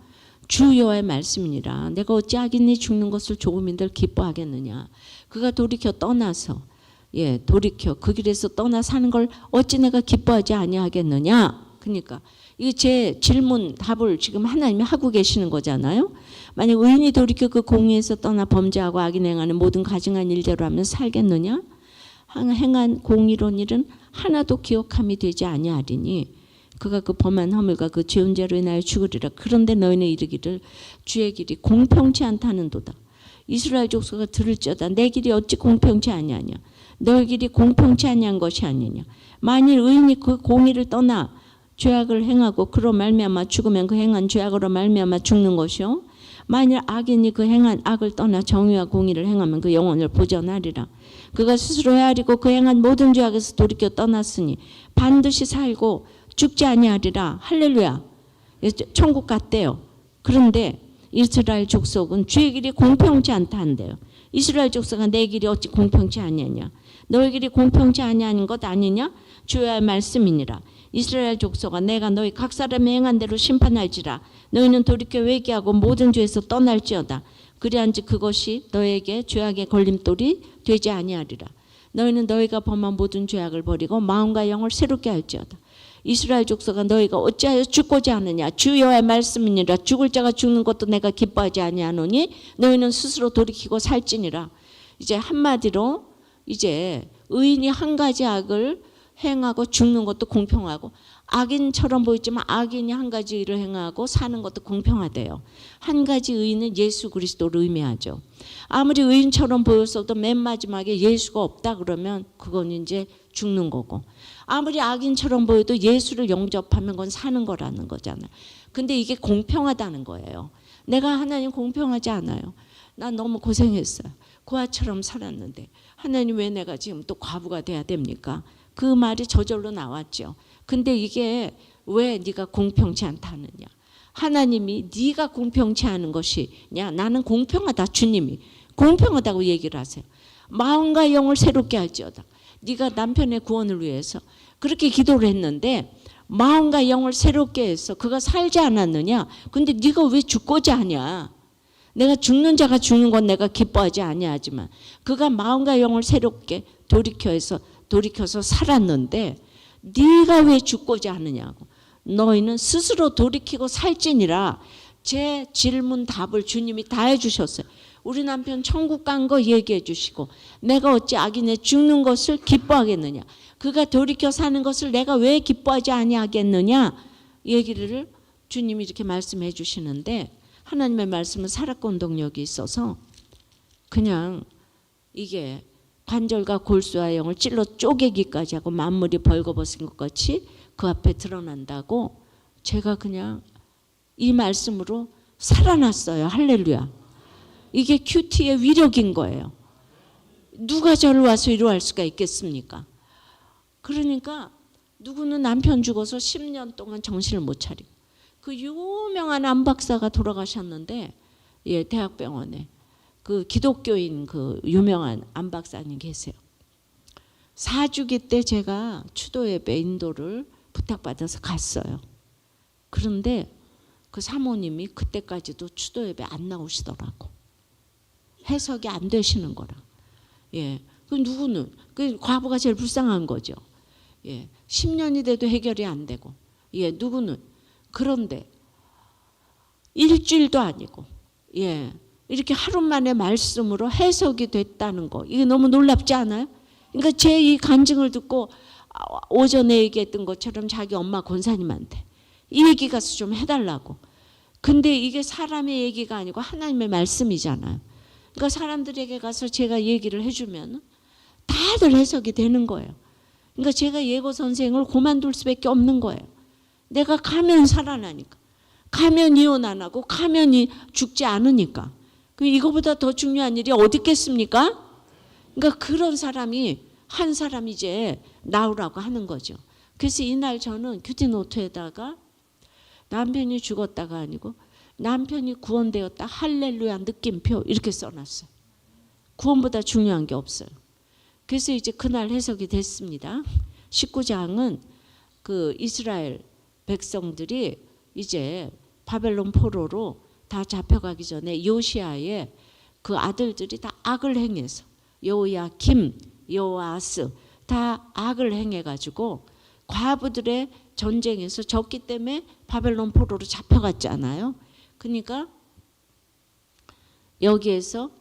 주 여호와의 말씀이니라. 내가 어찌 악인이 죽는 것을 조금인들 기뻐하겠느냐. 그가 돌이켜 떠나서 돌이켜 그 길에서 떠나 사는 걸 어찌 내가 기뻐하지 아니하겠느냐. 그러니까 이 제 질문 답을 지금 하나님이 하고 계시는 거잖아요. 만약 의인이 돌이켜 그 공의에서 떠나 범죄하고 악인 행하는 모든 가증한 일대로 하면 살겠느냐. 행한 공의로운 일은 하나도 기억함이 되지 아니하리니 그가 그 범한 허물과 그 죄운 죄로 인하여 죽으리라. 그런데 너희는 이르기를 주의 길이 공평치 않다는도다. 이스라엘 족속아 들을지어다. 내 길이 어찌 공평치 아니하냐. 너희 길이 공평치 아니한 것이 아니냐. 만일 의인이 그 공의를 떠나 죄악을 행하고 그로 말미암아 죽으면 그 행한 죄악으로 말미암아 죽는 것이요. 만일 악인이 그 행한 악을 떠나 정의와 공의를 행하면 그 영혼을 보전하리라. 그가 스스로 헤아리고 그 행한 모든 죄악에서 돌이켜 떠났으니 반드시 살고 죽지 아니하리라. 할렐루야. 천국 갔대요. 그런데 이스라엘 족속은 주의 길이 공평치 않다 한대요. 이스라엘 족속아 내 길이 어찌 공평치 아니하냐. 너희 길이 공평치 아니하는 것 아니냐. 주의 말씀이니라. 이스라엘 족속아 내가 너희 각 사람이 행한 대로 심판할지라. 너희는 돌이켜 회개하고 모든 죄에서 떠날지어다. 그리한즉 그것이 너에게 죄악의 걸림돌이 되지 아니하리라. 너희는 너희가 범한 모든 죄악을 버리고 마음과 영을 새롭게 할지어다. 이스라엘 족속아 너희가 어찌하여 죽고자 하느냐. 주 여호와의 말씀이니라. 죽을 자가 죽는 것도 내가 기뻐하지 아니하노니 너희는 스스로 돌이키고 살지니라. 이제 한마디로 이제 의인이 한 가지 악을 행하고 죽는 것도 공평하고 악인처럼 보이지만 악인이 한 가지 일을 행하고 사는 것도 공평하대요. 한 가지 의인은 예수 그리스도를 의미하죠. 아무리 의인처럼 보였어도 맨 마지막에 예수가 없다 그러면 그건 이제 죽는 거고, 아무리 악인처럼 보여도 예수를 영접하면 그건 사는 거라는 거잖아요. 근데 이게 공평하다는 거예요. 내가 하나님 공평하지 않아요. 난 너무 고생했어요. 고아처럼 살았는데 하나님 왜 내가 지금 또 과부가 돼야 됩니까? 그 말이 저절로 나왔죠. 근데 이게 왜 네가 공평치 않다느냐. 하나님이 네가 공평치 않은 것이냐. 나는 공평하다. 주님이 공평하다고 얘기를 하세요. 마음과 영을 새롭게 할지어다. 네가 남편의 구원을 위해서 그렇게 기도를 했는데 마음과 영을 새롭게 해서 그가 살지 않았느냐? 근데 네가 왜 죽고자 하냐? 내가 죽는 자가 죽는 건 내가 기뻐하지 아니하지만 그가 마음과 영을 새롭게 돌이켜서 살았는데 네가 왜 죽고자 하느냐고. 너희는 스스로 돌이키고 살지니라. 제 질문 답을 주님이 다 해주셨어요. 우리 남편 천국 간 거 얘기해 주시고 내가 어찌 악인의 죽는 것을 기뻐하겠느냐. 그가 돌이켜 사는 것을 내가 왜 기뻐하지 아니하겠느냐. 얘기를 주님이 이렇게 말씀해 주시는데 하나님의 말씀은 살아있고 운동력이 있어서 그냥 이게 관절과 골수와 영을 찔러 쪼개기까지 하고 만물이 벌거벗은 것 같이 그 앞에 드러난다고 제가 그냥 이 말씀으로 살아났어요. 할렐루야. 이게 큐티의 위력인 거예요. 누가 저를 와서 이루할 수가 있겠습니까? 그러니까 누구는 남편 죽어서 10년 동안 정신을 못 차리고 그 유명한 안 박사가 돌아가셨는데 예, 대학병원에 그 기독교인 그 유명한 안 박사님 계세요. 4주기 때 제가 추도 예배 인도를 부탁받아서 갔어요. 그런데 그 사모님이 그때까지도 추도 예배 안 나오시더라고. 해석이 안 되시는 거라. 예. 그 누구는 그 과부가 제일 불쌍한 거죠. 예. 10년이 돼도 해결이 안 되고. 예. 누구는 그런데 일주일도 아니고 예. 이렇게 하루 만에 말씀으로 해석이 됐다는 거. 이게 너무 놀랍지 않아요? 그러니까 제 이 간증을 듣고 오전에 얘기했던 것처럼 자기 엄마 권사님한테 이 얘기 가서 좀 해달라고. 근데 이게 사람의 얘기가 아니고 하나님의 말씀이잖아요. 그러니까 사람들에게 가서 제가 얘기를 해주면 다들 해석이 되는 거예요. 그러니까 제가 예고 선생을 그만둘 수밖에 없는 거예요. 내가 가면 살아나니까. 가면 이혼 안 하고 가면 죽지 않으니까. 이거보다 더 중요한 일이 어디 있겠습니까? 그러니까 그런 사람이 한 사람 이제 나오라고 하는 거죠. 그래서 이날 저는 큐티노트에다가 남편이 죽었다가 아니고 남편이 구원되었다 할렐루야 느낌표 이렇게 써놨어요. 구원보다 중요한 게 없어요. 그래서 이제 그날 해석이 됐습니다. 19장은 그 이스라엘 백성들이 이제 바벨론 포로로 다 잡혀가기 전에 요시아의 그 아들들이 다 악을 행해서 여호야김, 여호아스 다 악을 행해가지고 과부들의 전쟁에서 졌기 때문에 바벨론 포로로 잡혀갔잖아요. 그러니까 여기에서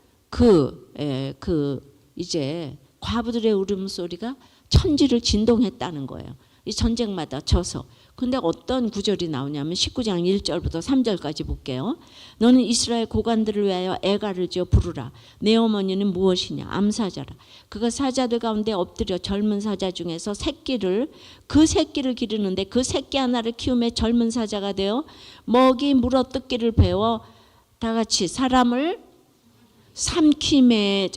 이제 과부들의 울음소리가 천지를 진동했다는 거예요. 이 전쟁마다 져서. 근데 어떤 구절이 나오냐면 19장 1절부터 3절까지 볼게요. 너는 이스라엘 고관들을 위하여 애가를 지어 부르라. 내 어머니는 무엇이냐? 암사자라. 그가 사자들 가운데 엎드려 젊은 사자 중에서 그 새끼를 기르는데 그 새끼 하나를 키우며 젊은 사자가 되어 먹이 물어 뜯기를 배워 다 같이 사람을 삼킴에.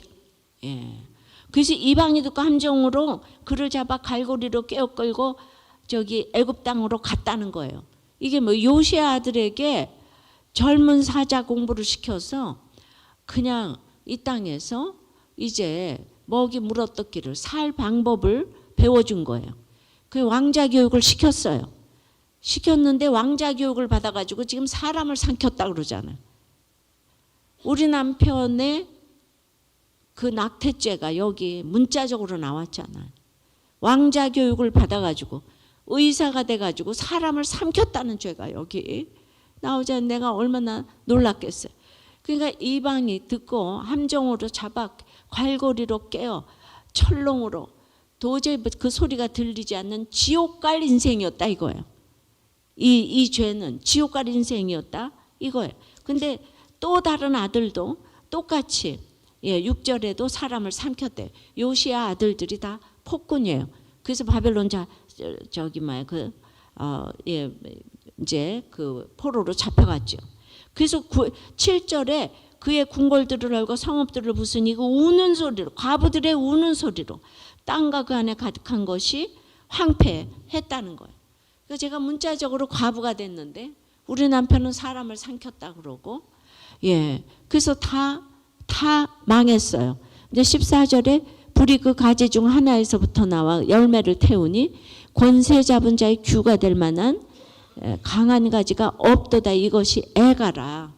예. 그래서 이방이 듣고 함정으로 그를 잡아 갈고리로 꿰어 끌고 저기 애굽 땅으로 갔다는 거예요. 이게 뭐 요시아 아들에게 젊은 사자 공부를 시켜서 그냥 이 땅에서 이제 먹이 물어뜯기를 살 방법을 배워준 거예요. 그 왕자 교육을 시켰어요. 시켰는데 왕자 교육을 받아가지고 지금 사람을 삼켰다 그러잖아요. 우리 남편의 그 낙태죄가 여기 문자적으로 나왔잖아요. 왕자 교육을 받아가지고 의사가 돼가지고 사람을 삼켰다는 죄가 여기 나오자 내가 얼마나 놀랐겠어요. 그러니까 이방이 듣고 함정으로 잡아 갈고리로 깨어 철롱으로 도저히 그 소리가 들리지 않는 지옥 갈 인생이었다 이거예요. 이 죄는 지옥 갈 인생이었다 이거예요. 근데 또 다른 아들도 똑같이 6절에도 사람을 삼켰대. 요시아 아들들이 다 폭군이에요. 그래서 바벨론 이제 그 포로로 잡혀갔죠. 그래서 7절에 그의 궁궐들을 열고 성읍들을 부수니 그 우는 소리로 과부들의 우는 소리로 땅과 그 안에 가득한 것이 황폐했다는 거예요. 그래서 제가 문자적으로 과부가 됐는데 우리 남편은 사람을 삼켰다 그러고 그래서 다 망했어요. 이제 14절에 불이 그 가지 중 하나에서부터 나와 열매를 태우니 권세 잡은 자의 규가 될 만한 강한 가지가 없도다. 이것이 애가라.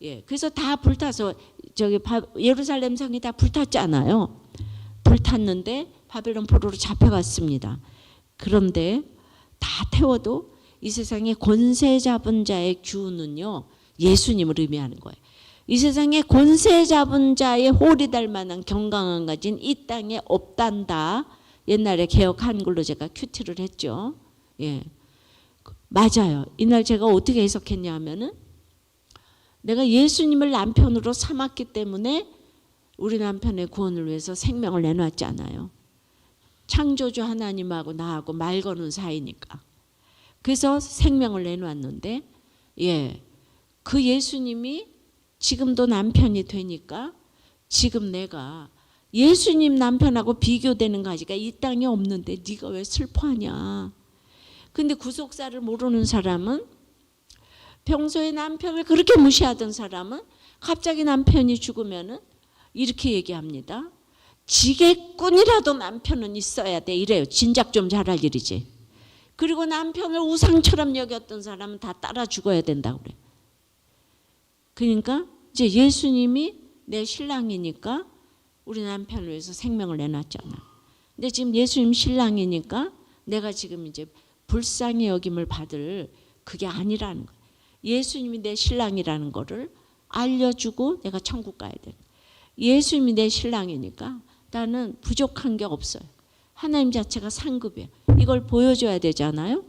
예, 그래서 다 불타서 저기 예루살렘 성이 다 불탔잖아요. 불탔는데 바벨론 포로로 잡혀갔습니다. 그런데 다 태워도 이 세상에 권세 잡은 자의 규는요, 예수님을 의미하는 거예요. 이 세상에 권세 잡은 자의 홀이 될 만한 경강한 가진 이 땅에 없단다. 옛날에 개혁 한글로 제가 큐티를 했죠. 예, 맞아요. 이날 제가 어떻게 해석했냐 하면은, 내가 예수님을 남편으로 삼았기 때문에 우리 남편의 구원을 위해서 생명을 내놨잖아요. 창조주 하나님하고 나하고 말 거는 사이니까. 그래서 생명을 내놨는데, 예, 그 예수님이 지금도 남편이 되니까 지금 내가 예수님 남편하고 비교되는 가지가 이 땅에 없는데 네가 왜 슬퍼하냐. 근데 구속사를 모르는 사람은, 평소에 남편을 그렇게 무시하던 사람은 갑자기 남편이 죽으면은 이렇게 얘기합니다. 지게꾼이라도 남편은 있어야 돼. 이래요. 진작 좀 잘할 일이지. 그리고 남편을 우상처럼 여겼던 사람은 다 따라 죽어야 된다고 그래. 그러니까 이제 예수님이 내 신랑이니까 우리 남편을 위해서 생명을 내놨잖아. 근데 지금 예수님 신랑이니까 내가 지금 이제 불쌍히 여김을 받을 그게 아니라는 거야. 예수님이 내 신랑이라는 거를 알려주고 내가 천국 가야 돼. 예수님이 내 신랑이니까 나는 부족한 게 없어요. 하나님 자체가 상급이에요. 이걸 보여줘야 되잖아요.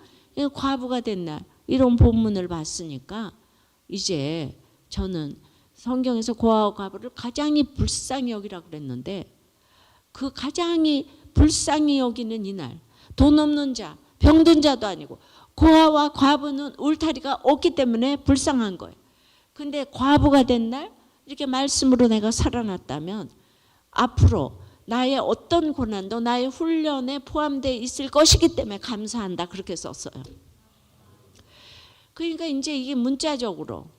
과부가 된 날 이런 본문을 봤으니까 이제 저는 성경에서 고아와 과부를 가장히 불쌍히 여기라고 그랬는데, 그 가장히 불쌍히 여기는 이날, 돈 없는 자, 병든 자도 아니고 고아와 과부는 울타리가 없기 때문에 불쌍한 거예요. 근데 과부가 된 날 이렇게 말씀으로 내가 살아났다면 앞으로 나의 어떤 고난도 나의 훈련에 포함되어 있을 것이기 때문에 감사한다. 그렇게 썼어요. 그러니까 이제 이게 문자적으로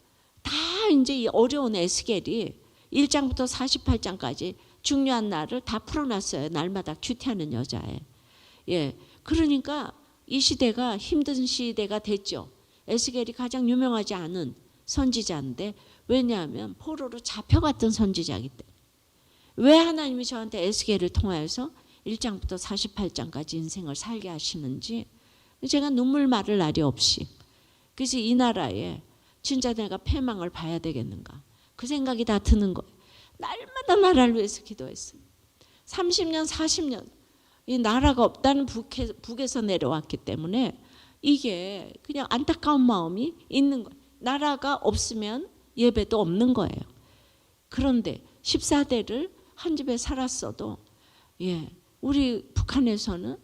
다 이제 이 어려운 에스겔이 1장부터 48장까지 중요한 날을 다 풀어놨어요. 날마다 큐티하는 여자애. 예, 그러니까 이 시대가 힘든 시대가 됐죠. 에스겔이 가장 유명하지 않은 선지자인데, 왜냐하면 포로로 잡혀갔던 선지자이기 때문에. 왜 하나님이 저한테 에스겔을 통하여서 1장부터 48장까지 인생을 살게 하시는지 제가 눈물 마를 날이 없이. 그래서 이 나라에 진짜 내가 패망을 봐야 되겠는가, 그 생각이 다 드는 거예요. 날마다 나라를 위해서 기도했어요. 30년 40년 이 나라가 없다는 북에서 내려왔기 때문에 이게 그냥 안타까운 마음이 있는 거예요. 나라가 없으면 예배도 없는 거예요. 그런데 14대를 한 집에 살았어도, 예, 우리 북한에서는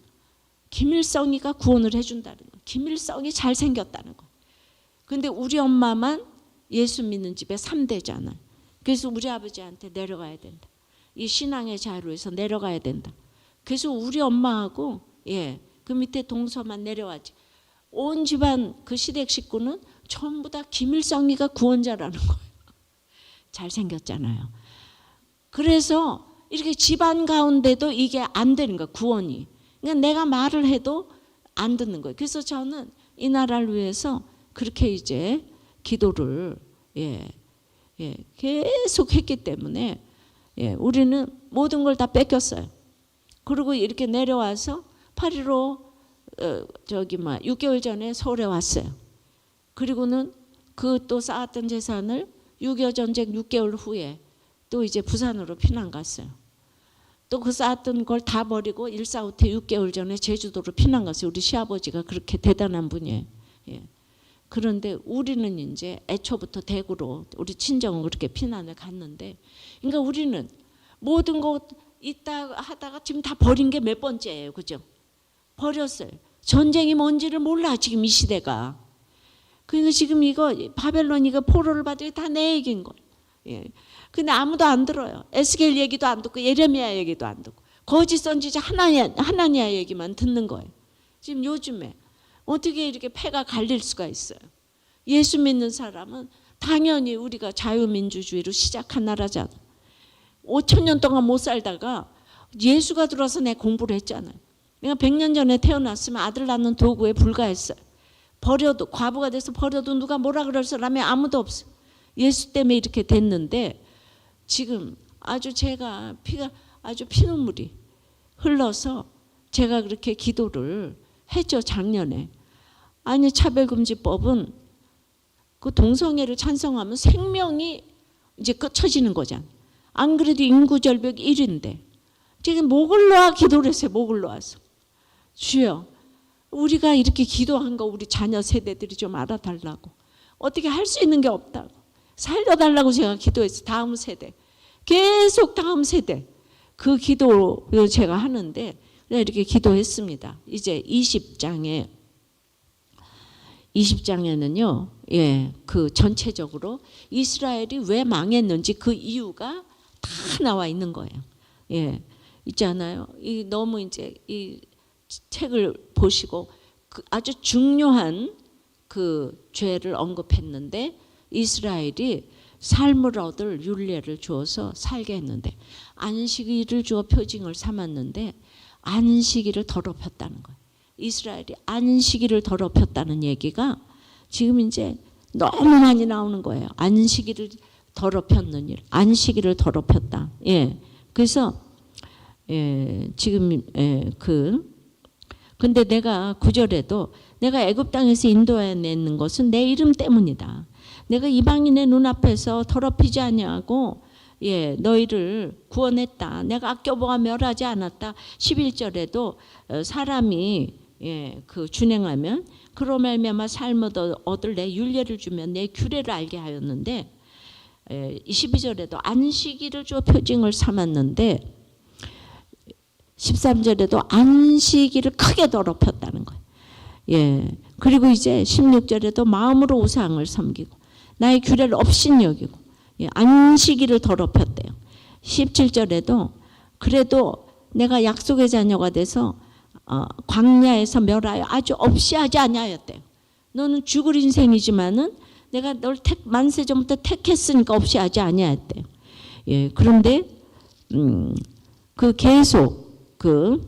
김일성이가 구원을 해준다는 거예요. 김일성이 잘생겼다는 거예요. 근데 우리 엄마만 예수 믿는 집에 3대잖아요. 그래서 우리 아버지한테 내려가야 된다. 이 신앙의 자유에서 내려가야 된다. 그래서 우리 엄마하고, 예, 그 밑에 동서만 내려왔지. 온 집안 그 시댁 식구는 전부 다 김일성이가 구원자라는 거예요. 잘생겼잖아요. 그래서 이렇게 집안 가운데도 이게 안 되는 거예요. 구원이. 그러니까 내가 말을 해도 안 듣는 거예요. 그래서 저는 이 나라를 위해서 그렇게 이제 기도를, 예, 계속 했기 때문에, 예, 우리는 모든 걸 다 뺏겼어요. 그리고 이렇게 내려와서 8.15 6개월 전에 서울에 왔어요. 그리고는 그 또 쌓았던 재산을 6.25 전쟁 6개월 후에 또 이제 부산으로 피난 갔어요. 또 그 쌓았던 걸 다 버리고 1.45 때 6개월 전에 제주도로 피난 갔어요. 우리 시아버지가 그렇게 대단한 분이에요. 예. 그런데 우리는 이제 애초부터 대구로 우리 친정은 그렇게 피난을 갔는데, 그러니까 우리는 모든 것 있다 하다가 지금 다 버린 게 몇 번째예요. 그죠? 버렸어요. 전쟁이 뭔지를 몰라 지금 이 시대가. 그러니까 지금 이거 바벨론 이거 포로를 받으니 다 내 얘기인 거예요. 예. 근데 아무도 안 들어요. 에스겔 얘기도 안 듣고 예레미야 얘기도 안 듣고 거짓 선지자 하나니아 얘기만 듣는 거예요. 지금 요즘에 어떻게 이렇게 패가 갈릴 수가 있어요. 예수 믿는 사람은 당연히 우리가 자유민주주의로 시작한 나라잖아. 5,000년 동안 못 살다가 예수가 들어서 내 공부를 했잖아요. 그러니까 100년 전에 태어났으면 아들 낳는 도구에 불과했어요. 버려도 과부가 돼서 버려도 누가 뭐라 그럴 사람이 아무도 없어요. 예수 때문에 이렇게 됐는데 지금 아주 제가 피가 아주 피눈물이 흘러서 제가 그렇게 기도를 했죠. 작년에. 아니 차별금지법은 그 동성애를 찬성하면 생명이 이제 끝쳐지는 거잖아요. 안 그래도 인구절벽 1위인데 지금 목을 놓아 기도를 했어요. 목을 놓아서. 주여 우리가 이렇게 기도한 거 우리 자녀 세대들이 좀 알아달라고. 어떻게 할 수 있는 게 없다고. 살려달라고 제가 기도했어요. 다음 세대. 계속 다음 세대. 그 기도를 제가 하는데 이렇게 기도했습니다. 이제 20장에는요. 예, 그 전체적으로 이스라엘이 왜 망했는지 그 이유가 다 나와 있는 거예요. 예, 있잖아요. 이 너무 이제 이 책을 보시고 그 아주 중요한 그 죄를 언급했는데 이스라엘이 삶을 얻을 율례를 주어서 살게 했는데 안식일을 주어 표징을 삼았는데 안식일을 더럽혔다는 거예요. 이스라엘이 안식일을 더럽혔다는 얘기가 지금 이제 너무 많이 나오는 거예요. 안식일을 더럽혔는 일, 안식일을 더럽혔다. 예, 그래서 예, 지금 근데 내가 9절에도 내가 애굽 땅에서 인도해내는 것은 내 이름 때문이다. 내가 이방인의 눈앞에서 더럽히지 아니하고 예, 너희를 구원했다. 내가 아껴보아 멸하지 않았다. 11절에도 사람이 예, 그 준행하면 그로 말미암아 삶을 얻을 내 율례를 주면 내 규례를 알게 하였는데 12절에도 안식일을 주어 표징을 삼았는데 13절에도 안식일을 크게 더럽혔다는 거예요. 예. 그리고 이제 16절에도 마음으로 우상을 섬기고 나의 규례를 업신여기고 예, 안식일을 더럽혔대요. 17절에도 그래도 내가 약속의 자녀가 돼서 광야에서 멸하여 아주 없이 하지 아니하였대요. 너는 죽을 인생이지만은 내가 널 만세 전부터 택했으니까 없이 하지 아니하였대요. 예, 그런데 그 계속 그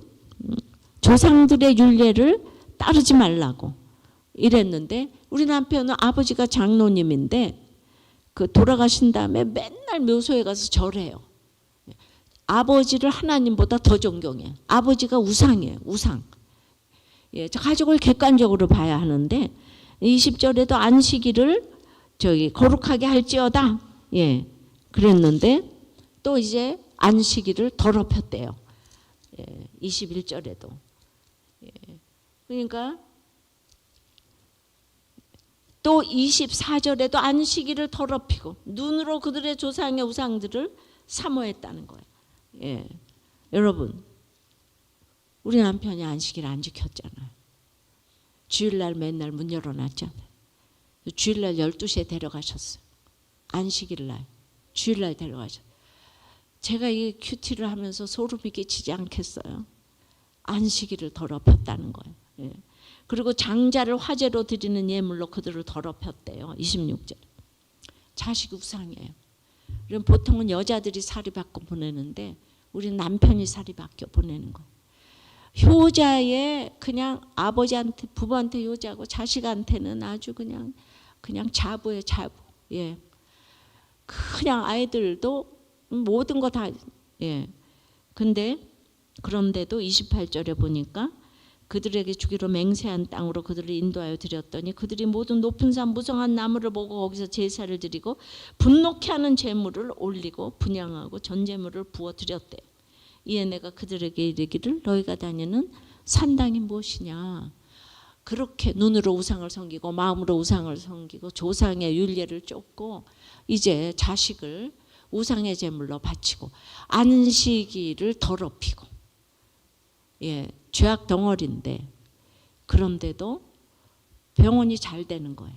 조상들의 율례를 따르지 말라고 이랬는데 우리 남편은 아버지가 장로님인데 그 돌아가신 다음에 맨날 묘소에 가서 절해요. 아버지를 하나님보다 더 존경해. 아버지가 우상이에요. 우상. 예, 가족을 객관적으로 봐야 하는데 20절에도 안식일을 거룩하게 할지어다. 예, 그랬는데 또 이제 안식일을 더럽혔대요. 예, 21절에도. 예, 그러니까 또 24절에도 안식일을 더럽히고 눈으로 그들의 조상의 우상들을 사모했다는 거예요. 예, 여러분 우리 남편이 안식일 안 지켰잖아요. 주일날 맨날 문 열어놨잖아요. 주일날 12시에 데려가셨어요. 안식일날 주일날 데려가셨어요. 제가 이 큐티를 하면서 소름이 끼치지 않겠어요. 안식일을 더럽혔다는 거예요. 예. 그리고 장자를 화제로 드리는 예물로 그들을 더럽혔대요. 26절. 자식 우상이에요. 그럼 보통은 여자들이 사리받고 보내는데 우리는 남편이 사리받겨 보내는 거예요. 효자에 그냥 아버지한테 부부한테 효자고 자식한테는 아주 그냥 자부예요. 자부. 예. 그냥 아이들도 모든 거 다 예. 근데 그런데도 28절에 보니까 그들에게 주기로 맹세한 땅으로 그들을 인도하여 드렸더니 그들이 모든 높은 산 무성한 나무를 보고 거기서 제사를 드리고 분노케 하는 제물을 올리고 분향하고 전제물을 부어 드렸대요. 이에 내가 그들에게 이르기를 너희가 다니는 산당이 무엇이냐. 그렇게 눈으로 우상을 섬기고 마음으로 우상을 섬기고 조상의 율례를 쫓고 이제 자식을 우상의 제물로 바치고 안식일을 더럽히고 예, 죄악 덩어리인데 그런데도 병원이 잘 되는 거예요.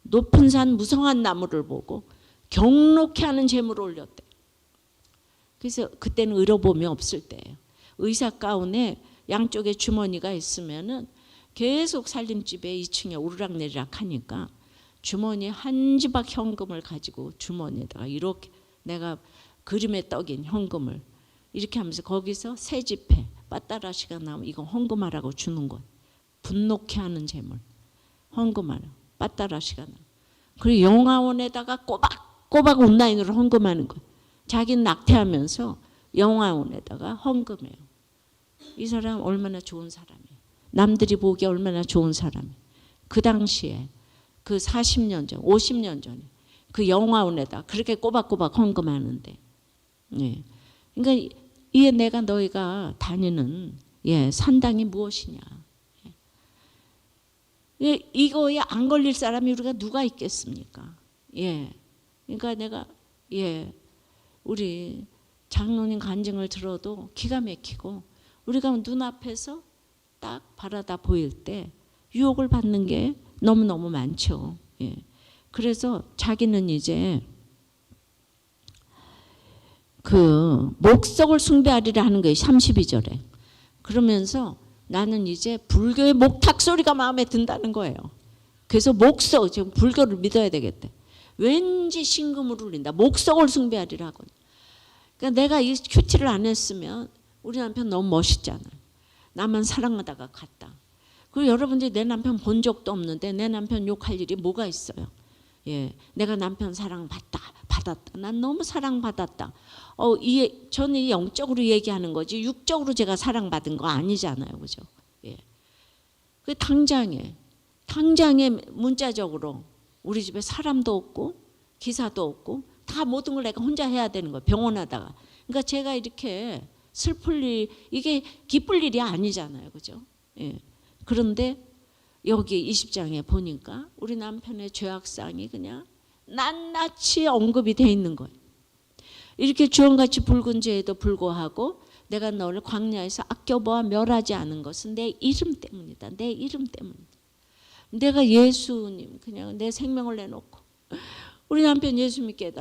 높은 산 무성한 나무를 보고 경록케 하는 제물을 올렸대. 그래서 그때는 의료보험이 없을 때예요. 의사 가운에 양쪽에 주머니가 있으면은 계속 살림집에 2층에 오르락내리락 하니까 주머니에 한 지박 현금을 가지고 주머니에다가 이렇게 내가 그림에 떡인 현금을 이렇게 하면서 거기서 새집회 빠따라시가 나오면 이거 헌금하라고 주는 거예요. 분노케 하는 재물. 헌금하라. 빠따라시가 나오면. 그리고 영화원에다가 꼬박꼬박 온라인으로 헌금하는 거예요. 자기는 낙태하면서 영화원에다가 헌금해요. 이 사람 얼마나 좋은 사람이에요. 남들이 보기에 얼마나 좋은 사람이에요. 그 당시에 그 40년 전, 50년 전에 그 영화원에다 그렇게 꼬박꼬박 헌금하는데, 예. 그러니까 이게 내가 너희가 다니는 산당이 무엇이냐. 예. 이거에 안 걸릴 사람이 우리가 누가 있겠습니까? 예. 그러니까 내가 우리 장로님 간증을 들어도 기가 막히고 우리가 눈앞에서 딱 바라다 보일 때 유혹을 받는 게 너무너무 많죠. 예. 그래서 자기는 이제 그 목석을 숭배하리라 하는 거예요. 32절에. 그러면서 나는 이제 불교의 목탁 소리가 마음에 든다는 거예요. 그래서 목석, 지금 불교를 믿어야 되겠대. 왠지 신금을 울린다. 목석을 숭배하리라고. 그러니까 내가 이 큐티를 안 했으면 우리 남편 너무 멋있잖아. 나만 사랑하다가 갔다. 그리고 여러분들이 내 남편 본 적도 없는데 내 남편 욕할 일이 뭐가 있어요. 예, 내가 남편 사랑받았다. 난 너무 사랑받았다. 저는 영적으로 얘기하는 거지 육적으로 제가 사랑받은 거 아니잖아요. 그죠? 예. 그 당장에 문자적으로 우리 집에 사람도 없고 기사도 없고 다 모든 걸 내가 혼자 해야 되는 거예요. 병원하다가. 그러니까 제가 이렇게 슬플 일, 이게 기쁠 일이 아니잖아요. 그죠? 예. 그런데 여기 20장에 보니까 우리 남편의 죄악상이 그냥 낱낱이 언급이 돼 있는 거예요. 이렇게 주홍같이 붉은 죄에도 불구하고 내가 너를 광야에서 아껴보아 멸하지 않은 것은 내 이름 때문이다. 내 이름 때문이다. 내가 예수님 그냥 내 생명을 내놓고 우리 남편 예수 믿게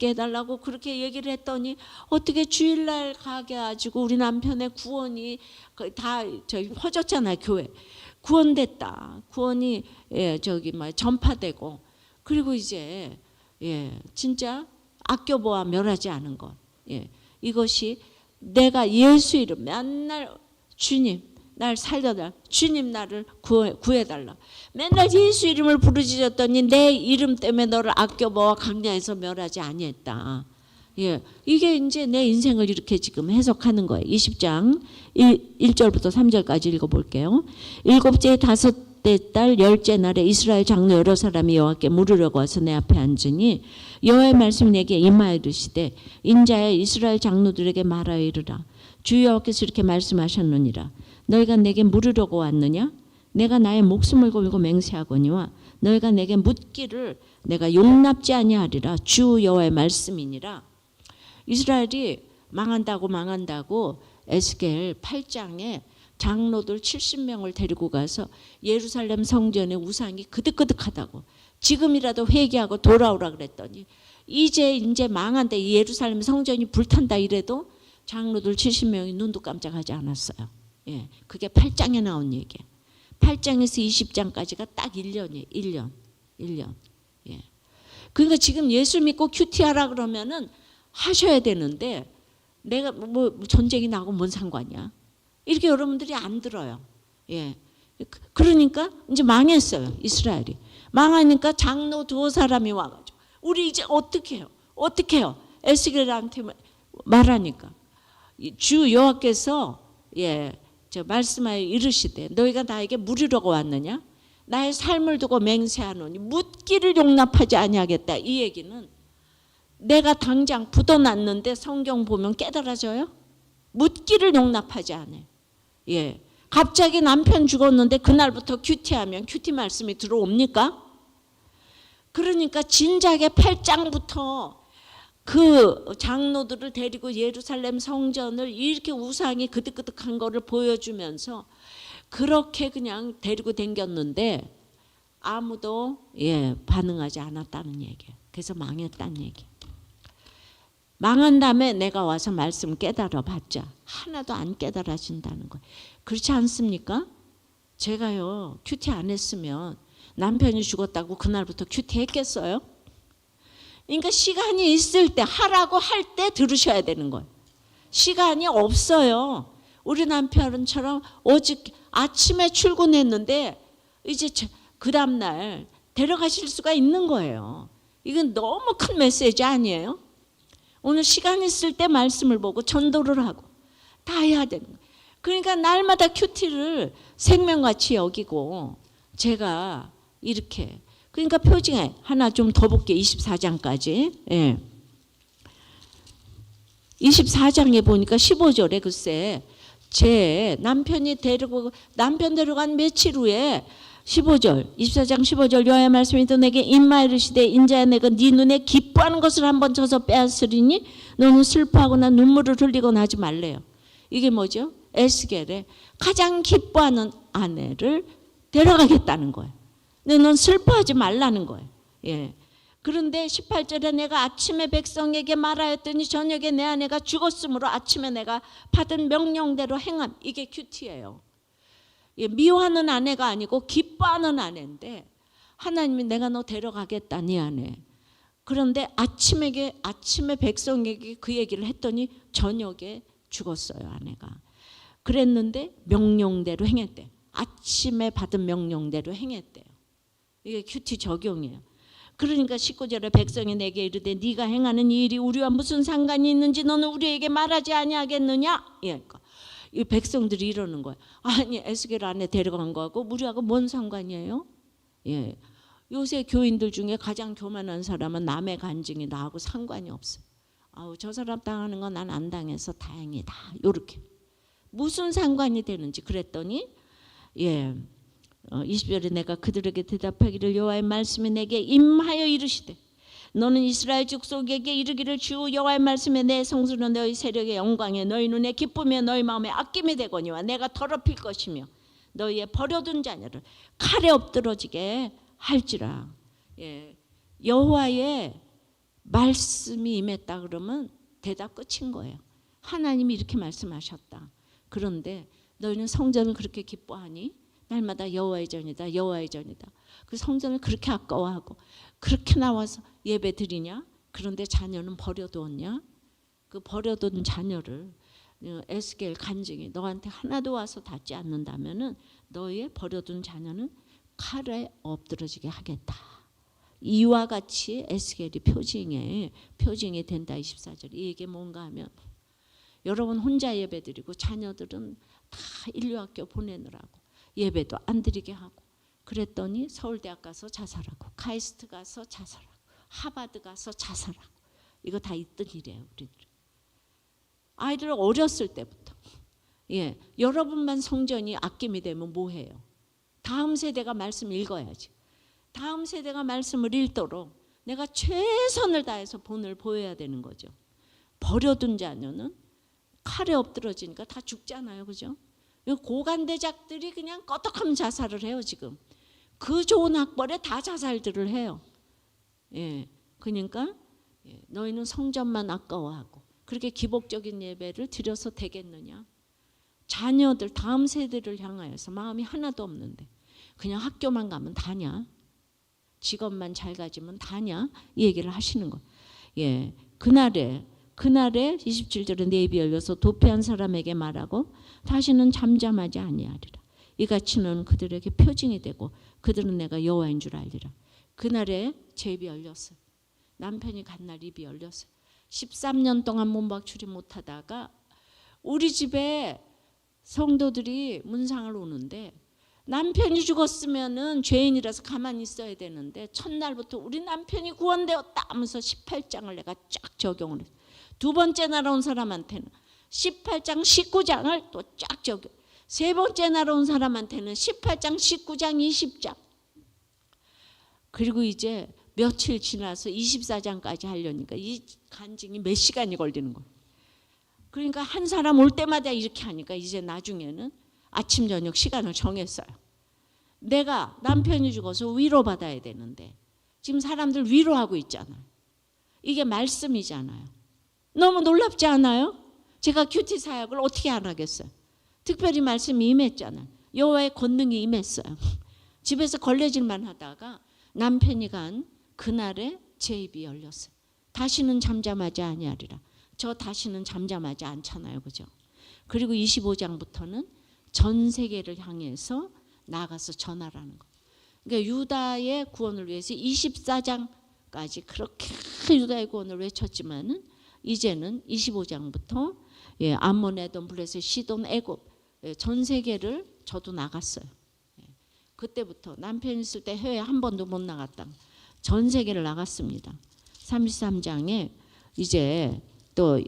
해달라고 그렇게 얘기를 했더니 어떻게 주일날 가게 가지고 우리 남편의 구원이 다 저기 퍼졌잖아요. 교회 구원됐다. 구원이 전파되고 그리고 이제 진짜 아껴보아 멸하지 않은 것. 이것이 내가 예수 이름 맨날 주님 날 살려달라. 주님 나를 구해달라. 맨날 예수 이름을 부르짖었더니 내 이름 때문에 너를 아껴보아 광야에서 멸하지 아니했다. 이게 이제 내 인생을 이렇게 지금 해석하는 거예요. 20장 1절부터 3절까지 읽어볼게요. 일곱째 다섯째 달 열째 날에 이스라엘 장로 여러 사람이 여호와께 물으려고 와서 내 앞에 앉으니 여호와의 말씀이 내게 임하여 이르시되 인자야 이스라엘 장로들에게 말하여 이르라. 주 여호와께서 이렇게 말씀하셨느니라. 너희가 내게 물으려고 왔느냐? 내가 나의 목숨을 걸고 맹세하거니와 너희가 내게 묻기를 내가 용납지 아니하리라. 주 여호와의 말씀이니라. 이스라엘이 망한다고 에스겔 8장에 장로들 70명을 데리고 가서 예루살렘 성전의 우상이 그득그득하다고 지금이라도 회개하고 돌아오라 그랬더니 이제 망한다. 이 예루살렘 성전이 불탄다 이래도 장로들 70명이 눈도 깜짝하지 않았어요. 그게 8장에 나온 얘기예요. 8장에서 20장까지가 딱 1년이에요. 1년. 그러니까 지금 예수 믿고 큐티하라 그러면은 하셔야 되는데 내가 뭐 전쟁이 나고 뭔 상관이야. 이렇게 여러분들이 안 들어요. 그러니까 이제 망했어요. 이스라엘이. 망하니까 장로 두 사람이 와가지고 우리 이제 어떻게 해요? 에스겔한테 말하니까 주 여호와께서 저 말씀하여 이르시되 너희가 나에게 물으려고 왔느냐? 나의 삶을 두고 맹세하노니 묻기를 용납하지 아니하겠다. 이 얘기는 내가 당장 붙어놨는데 성경 보면 깨달아져요? 묻기를 용납하지 않아요. 갑자기 남편 죽었는데 그날부터 큐티하면 큐티 말씀이 들어옵니까? 그러니까 진작에 8장부터 그 장로들을 데리고 예루살렘 성전을 이렇게 우상이 그득그득한 거를 보여주면서 그렇게 그냥 데리고 댕겼는데 아무도 반응하지 않았다는 얘기예요. 그래서 망했다는 얘기. 망한 다음에 내가 와서 말씀 깨달아 봤자 하나도 안 깨달아진다는 거예요. 그렇지 않습니까? 제가요 큐티 안 했으면 남편이 죽었다고 그날부터 큐티 했겠어요? 그러니까 시간이 있을 때 하라고 할 때 들으셔야 되는 거예요. 시간이 없어요. 우리 남편처럼 오직 아침에 출근했는데 이제 그 다음날 데려가실 수가 있는 거예요. 이건 너무 큰 메시지 아니에요? 오늘 시간 있을 때 말씀을 보고 전도를 하고 다 해야 되는 거예요. 그러니까 날마다 큐티를 생명같이 여기고 제가 이렇게 그러니까 표징에 하나 좀 더 볼게요. 24장까지. 예. 24장에 보니까 15절에 글쎄 제 남편 데려간 며칠 후에 15절 24장 15절 여호와의 말씀이 또 내게 임하이르시되 인자야 내가 네 눈에 기뻐하는 것을 한번 쳐서 빼앗으리니 너는 슬퍼하거나 눈물을 흘리거나 하지 말래요. 이게 뭐죠? 에스겔에 가장 기뻐하는 아내를 데려가겠다는 거예요. 근데 넌 슬퍼하지 말라는 거예요. 예. 그런데 18절에 내가 아침에 백성에게 말하였더니 저녁에 내 아내가 죽었으므로 아침에 내가 받은 명령대로 행함. 이게 큐티예요. 예, 미워하는 아내가 아니고 기뻐하는 아내인데 하나님이 내가 너 데려가겠다 네 아내. 그런데 아침에 백성에게 그 얘기를 했더니 저녁에 죽었어요 아내가. 그랬는데 명령대로 행했대. 아침에 받은 명령대로 행했대요. 이게 큐티 적용이에요. 그러니까 19절에 백성이 내게 이르되 네가 행하는 이 일이 우리와 무슨 상관이 있는지 너는 우리에게 말하지 아니하겠느냐? 그러니까 이 백성들이 이러는 거예요. 아니 에스겔 안에 데려간 거하고 우리하고 뭔 상관이에요? 예. 요새 교인들 중에 가장 교만한 사람은 남의 간증이 나하고 상관이 없어요. 아우 저 사람 당하는 건 난 안 당해서 다행이다. 요렇게 무슨 상관이 되는지 그랬더니 예. 20절에 내가 그들에게 대답하기를 여호와의 말씀이 내게 임하여 이르시되 너는 이스라엘 족속에게 이르기를 주 여호와의 말씀에 내 성수는 너희 세력의 영광에 너희 눈에 기쁨에 너희 마음에 아낌이 되거니와 내가 더럽힐 것이며 너희의 버려둔 자녀를 칼에 엎드러지게 할지라. 예. 여호와의 말씀이 임했다 그러면 대답 끝인 거예요. 하나님이 이렇게 말씀하셨다. 그런데 너희는 성전을 그렇게 기뻐하니 날마다 여호와의 전이다 여호와의 전이다. 그 성전을 그렇게 아까워하고 그렇게 나와서 예배 드리냐? 그런데 자녀는 버려두었냐? 그 버려둔 자녀를 에스겔 간증이 너한테 하나도 와서 닿지 않는다면은 너의 버려둔 자녀는 칼에 엎드러지게 하겠다. 이와 같이 에스겔이 표징이 된다. 24절. 이게 뭔가 하면 여러분 혼자 예배 드리고 자녀들은 다 인류학교 보내느라고 예배도 안 드리게 하고 그랬더니 서울대학 가서 자살하고 카이스트 가서 자살하고 하버드 가서 자살하고 이거 다 있던 일이에요. 우리들 아이들 어렸을 때부터 예, 여러분만 성전이 아낌이 되면 뭐해요? 다음 세대가 말씀 읽어야지. 다음 세대가 말씀을 읽도록 내가 최선을 다해서 본을 보여야 되는 거죠. 버려둔 자녀는 칼에 엎드러지니까 다 죽잖아요. 그죠? 고관대작들이 그냥 껐덕하면 자살을 해요. 지금 그 좋은 학벌에 다 자살들을 해요. 예, 그러니까 너희는 성전만 아까워하고 그렇게 기복적인 예배를 드려서 되겠느냐? 자녀들 다음 세대를 향하여서 마음이 하나도 없는데 그냥 학교만 가면 다냐? 직업만 잘 가지면 다냐? 이 얘기를 하시는 거예요. 예, 그날에 27절에 내 입이 열려서 도피한 사람에게 말하고 다시는 잠잠하지 아니하리라. 이같이 너는 그들에게 표징이 되고 그들은 내가 여호와인 줄 알리라. 그날에 제 입이 열렸어요. 남편이 간 날 입이 열렸어요. 13년 동안 문박출이 못하다가 우리 집에 성도들이 문상을 오는데 남편이 죽었으면은 죄인이라서 가만히 있어야 되는데 첫날부터 우리 남편이 구원되었다 하면서 18장을 내가 쫙 적용을 했어요. 두 번째 날아온 사람한테는 18장 19장을 또 쫙 적용. 세 번째 날아온 사람한테는 18장 19장 20장. 그리고 이제 며칠 지나서 24장까지 하려니까 이 간증이 몇 시간이 걸리는 거예요. 그러니까 한 사람 올 때마다 이렇게 하니까 이제 나중에는 아침 저녁 시간을 정했어요. 내가 남편이 죽어서 위로받아야 되는데 지금 사람들 위로하고 있잖아요. 이게 말씀이잖아요. 너무 놀랍지 않아요? 제가 큐티 사역을 어떻게 안 하겠어요? 특별히 말씀이 임했잖아요. 여호와의 권능이 임했어요. 집에서 걸레질만 하다가 남편이 간 그날에 제 입이 열렸어요. 다시는 잠잠하지 아니하리라. 저 다시는 잠잠하지 않잖아요. 그죠? 그리고 25장부터는 전 세계를 향해서 나가서 전하라는 거. 그러니까 유다의 구원을 위해서 24장까지 그렇게 유다의 구원을 외쳤지만은 이제는 25장부터 암몬, 에돔, 블레셋, 시돈, 애굽 전 세계를 저도 나갔어요. 그때부터 남편 있을 때 해외 한 번도 못 나갔다. 전 세계를 나갔습니다. 33장에 이제 또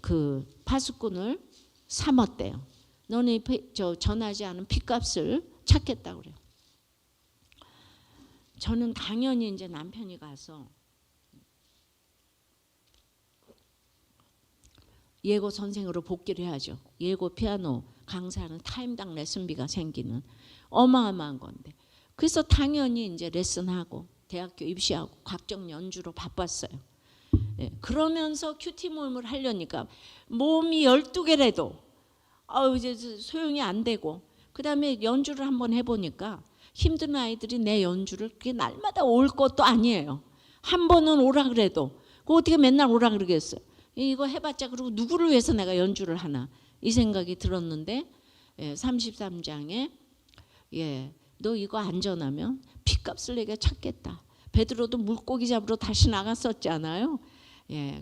그 파수꾼을 삼았대요. 너네 저 전하지 않은 핏값을 찾겠다고 그래요. 저는 당연히 이제 남편이 가서 예고 선생으로 복귀를 해야죠. 예고 피아노 강사하는 타임당 레슨비가 생기는 어마어마한 건데. 그래서 당연히 이제 레슨하고 대학교 입시하고 각종 연주로 바빴어요. 그러면서 큐티 모임을 하려니까 몸이 12개라도 이제 소용이 안 되고, 그 다음에 연주를 한번 해보니까 힘든 아이들이 내 연주를 그게 날마다 올 것도 아니에요. 한 번은 오라 그래도 그 어떻게 맨날 오라 그러겠어요. 이거 해봤자 그리고 누구를 위해서 내가 연주를 하나, 이 생각이 들었는데 33장에 너 이거 안전하면 핏값을 내가 찾겠다. 베드로도 물고기 잡으러 다시 나갔었잖아요.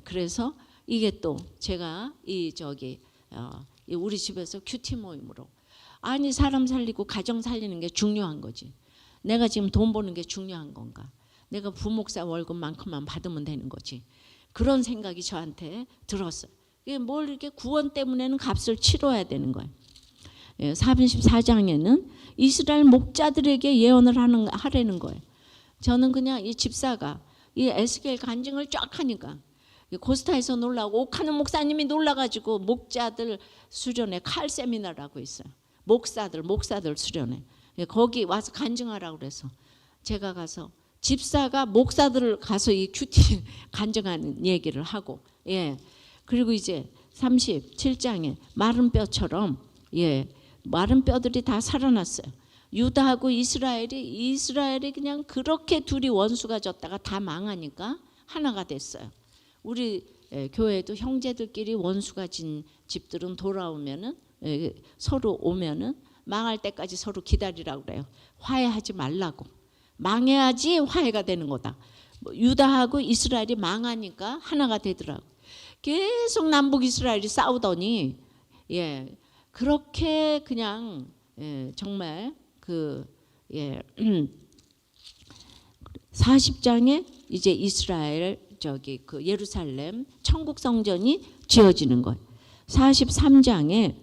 그래서 이게 또 제가 우리 집에서 큐티 모임으로, 아니 사람 살리고 가정 살리는 게 중요한 거지. 내가 지금 돈 버는 게 중요한 건가? 내가 부목사 월급만큼만 받으면 되는 거지. 그런 생각이 저한테 들었어요. 이게 뭘 이렇게 구원 때문에는 값을 치러야 되는 거예요. 34장에는 이스라엘 목자들에게 예언을 하라는 거예요. 저는 그냥 이 집사가 이 에스겔 간증을 쫙 하니까 고스타에서 놀라고 옥하는 목사님이 놀라가지고 목자들 수련회 칼 세미나라고 있어요. 목사들 수련회. 거기 와서 간증하라고 그래서 제가 가서 집사가 목사들을 가서 이 큐티 간증하는 얘기를 하고, 그리고 이제 37장에 마른 뼈처럼 마른 뼈들이 다 살아났어요. 유다하고 이스라엘이 그냥 그렇게 둘이 원수가 졌다가 다 망하니까 하나가 됐어요. 우리 교회도 형제들끼리 원수가 진 집들은 돌아오면은 서로 오면은 망할 때까지 서로 기다리라고 그래요. 화해하지 말라고. 망해야지 화해가 되는 거다. 유다하고 이스라엘이 망하니까 하나가 되더라고. 계속 남북 이스라엘이 싸우더니 그렇게 그냥 정말 40장에 이제 이스라엘 그 예루살렘 천국 성전이 지어지는 거예요. 43장에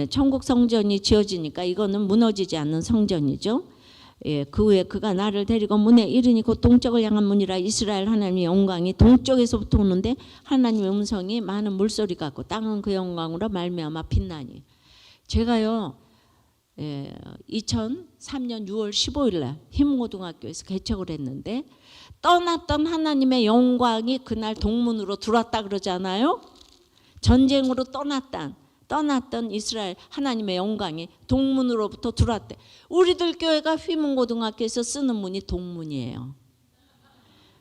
천국 성전이 지어지니까 이거는 무너지지 않는 성전이죠. 그 후에 그가 나를 데리고 문에 이르니 곧 동쪽을 향한 문이라. 이스라엘 하나님의 영광이 동쪽에서부터 오는데 하나님의 음성이 많은 물소리 같고 땅은 그 영광으로 말미암아 빛나니. 제가요 2003년 6월 15일 날 힘고등학교에서 개척을 했는데 떠났던 하나님의 영광이 그날 동문으로 들어왔다 그러잖아요. 전쟁으로 떠났던 이스라엘 하나님의 영광이 동문으로부터 들어왔대. 우리들 교회가 휘문고등학교에서 쓰는 문이 동문이에요.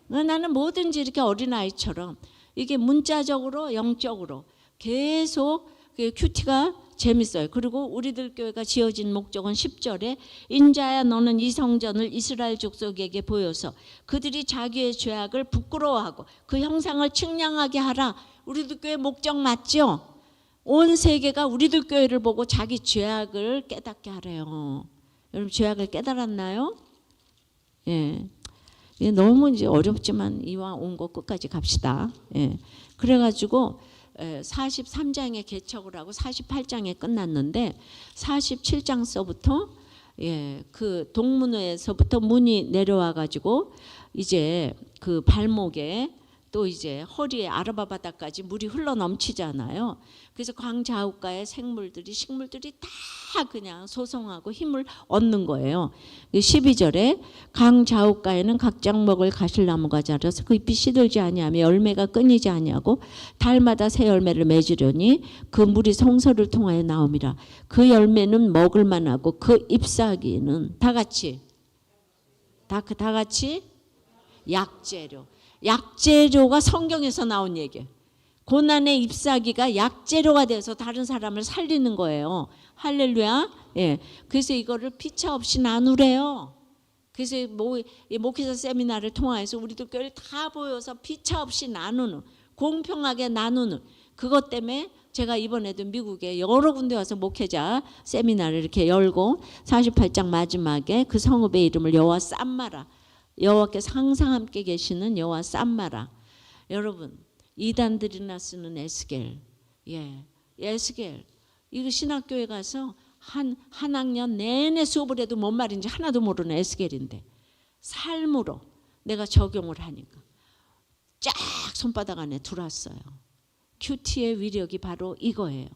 나는 뭐든지 이렇게 어린아이처럼 이게 문자적으로 영적으로 계속 큐티가 재밌어요. 그리고 우리들 교회가 지어진 목적은 10절에 인자야 너는 이 성전을 이스라엘 족속에게 보여서 그들이 자기의 죄악을 부끄러워하고 그 형상을 측량하게 하라. 우리들 교회 목적 맞죠? 온 세계가 우리들 교회를 보고 자기 죄악을 깨닫게 하래요. 여러분 죄악을 깨달았나요? 너무 이제 어렵지만 이왕 온 거 끝까지 갑시다. 그래가지고 43장에 개척을 하고 48장에 끝났는데 47장서부터 그 동문회에서부터 문이 내려와 가지고 이제 그 발목에 또 이제 허리에 아라바 바다까지 물이 흘러 넘치잖아요. 그래서 광좌우가의 식물들이 다 그냥 소송하고 힘을 얻는 거예요. 12절에 강좌우가에는 각종 먹을 가실나무가 자라서 그 잎이 시들지 아니하며 열매가 끊이지 아니하고 달마다 새 열매를 맺으려니 그 물이 성소를 통하여 나옴이라. 그 열매는 먹을 만하고 그 잎사귀는 다 같이 약재료. 약재료가 성경에서 나온 얘기예요. 고난의 ip사귀가 약재료가 돼서 다른 사람을 살리는 거예요. 할렐루야. 예. 그래서 이거를 피차 없이 나누래요. 그래서 목회자 세미나를 통해서 우리도 교회 다 모여서 피차 없이 나누는, 공평하게 나누는 그것 때문에 제가 이번에도 미국에 여러 군데 와서 목회자 세미나를 이렇게 열고 48장 마지막에 그 성읍의 이름을 여호와 쌈마라, 여호와께서 항상 함께 계시는 여호와 쌈마라. 여러분 이단들이나 쓰는 에스겔, 에스겔 이거 신학교에 가서 한 학년 내내 수업을 해도 뭔 말인지 하나도 모르는 에스겔인데 삶으로 내가 적용을 하니까 쫙 손바닥 안에 들어왔어요. 큐티의 위력이 바로 이거예요.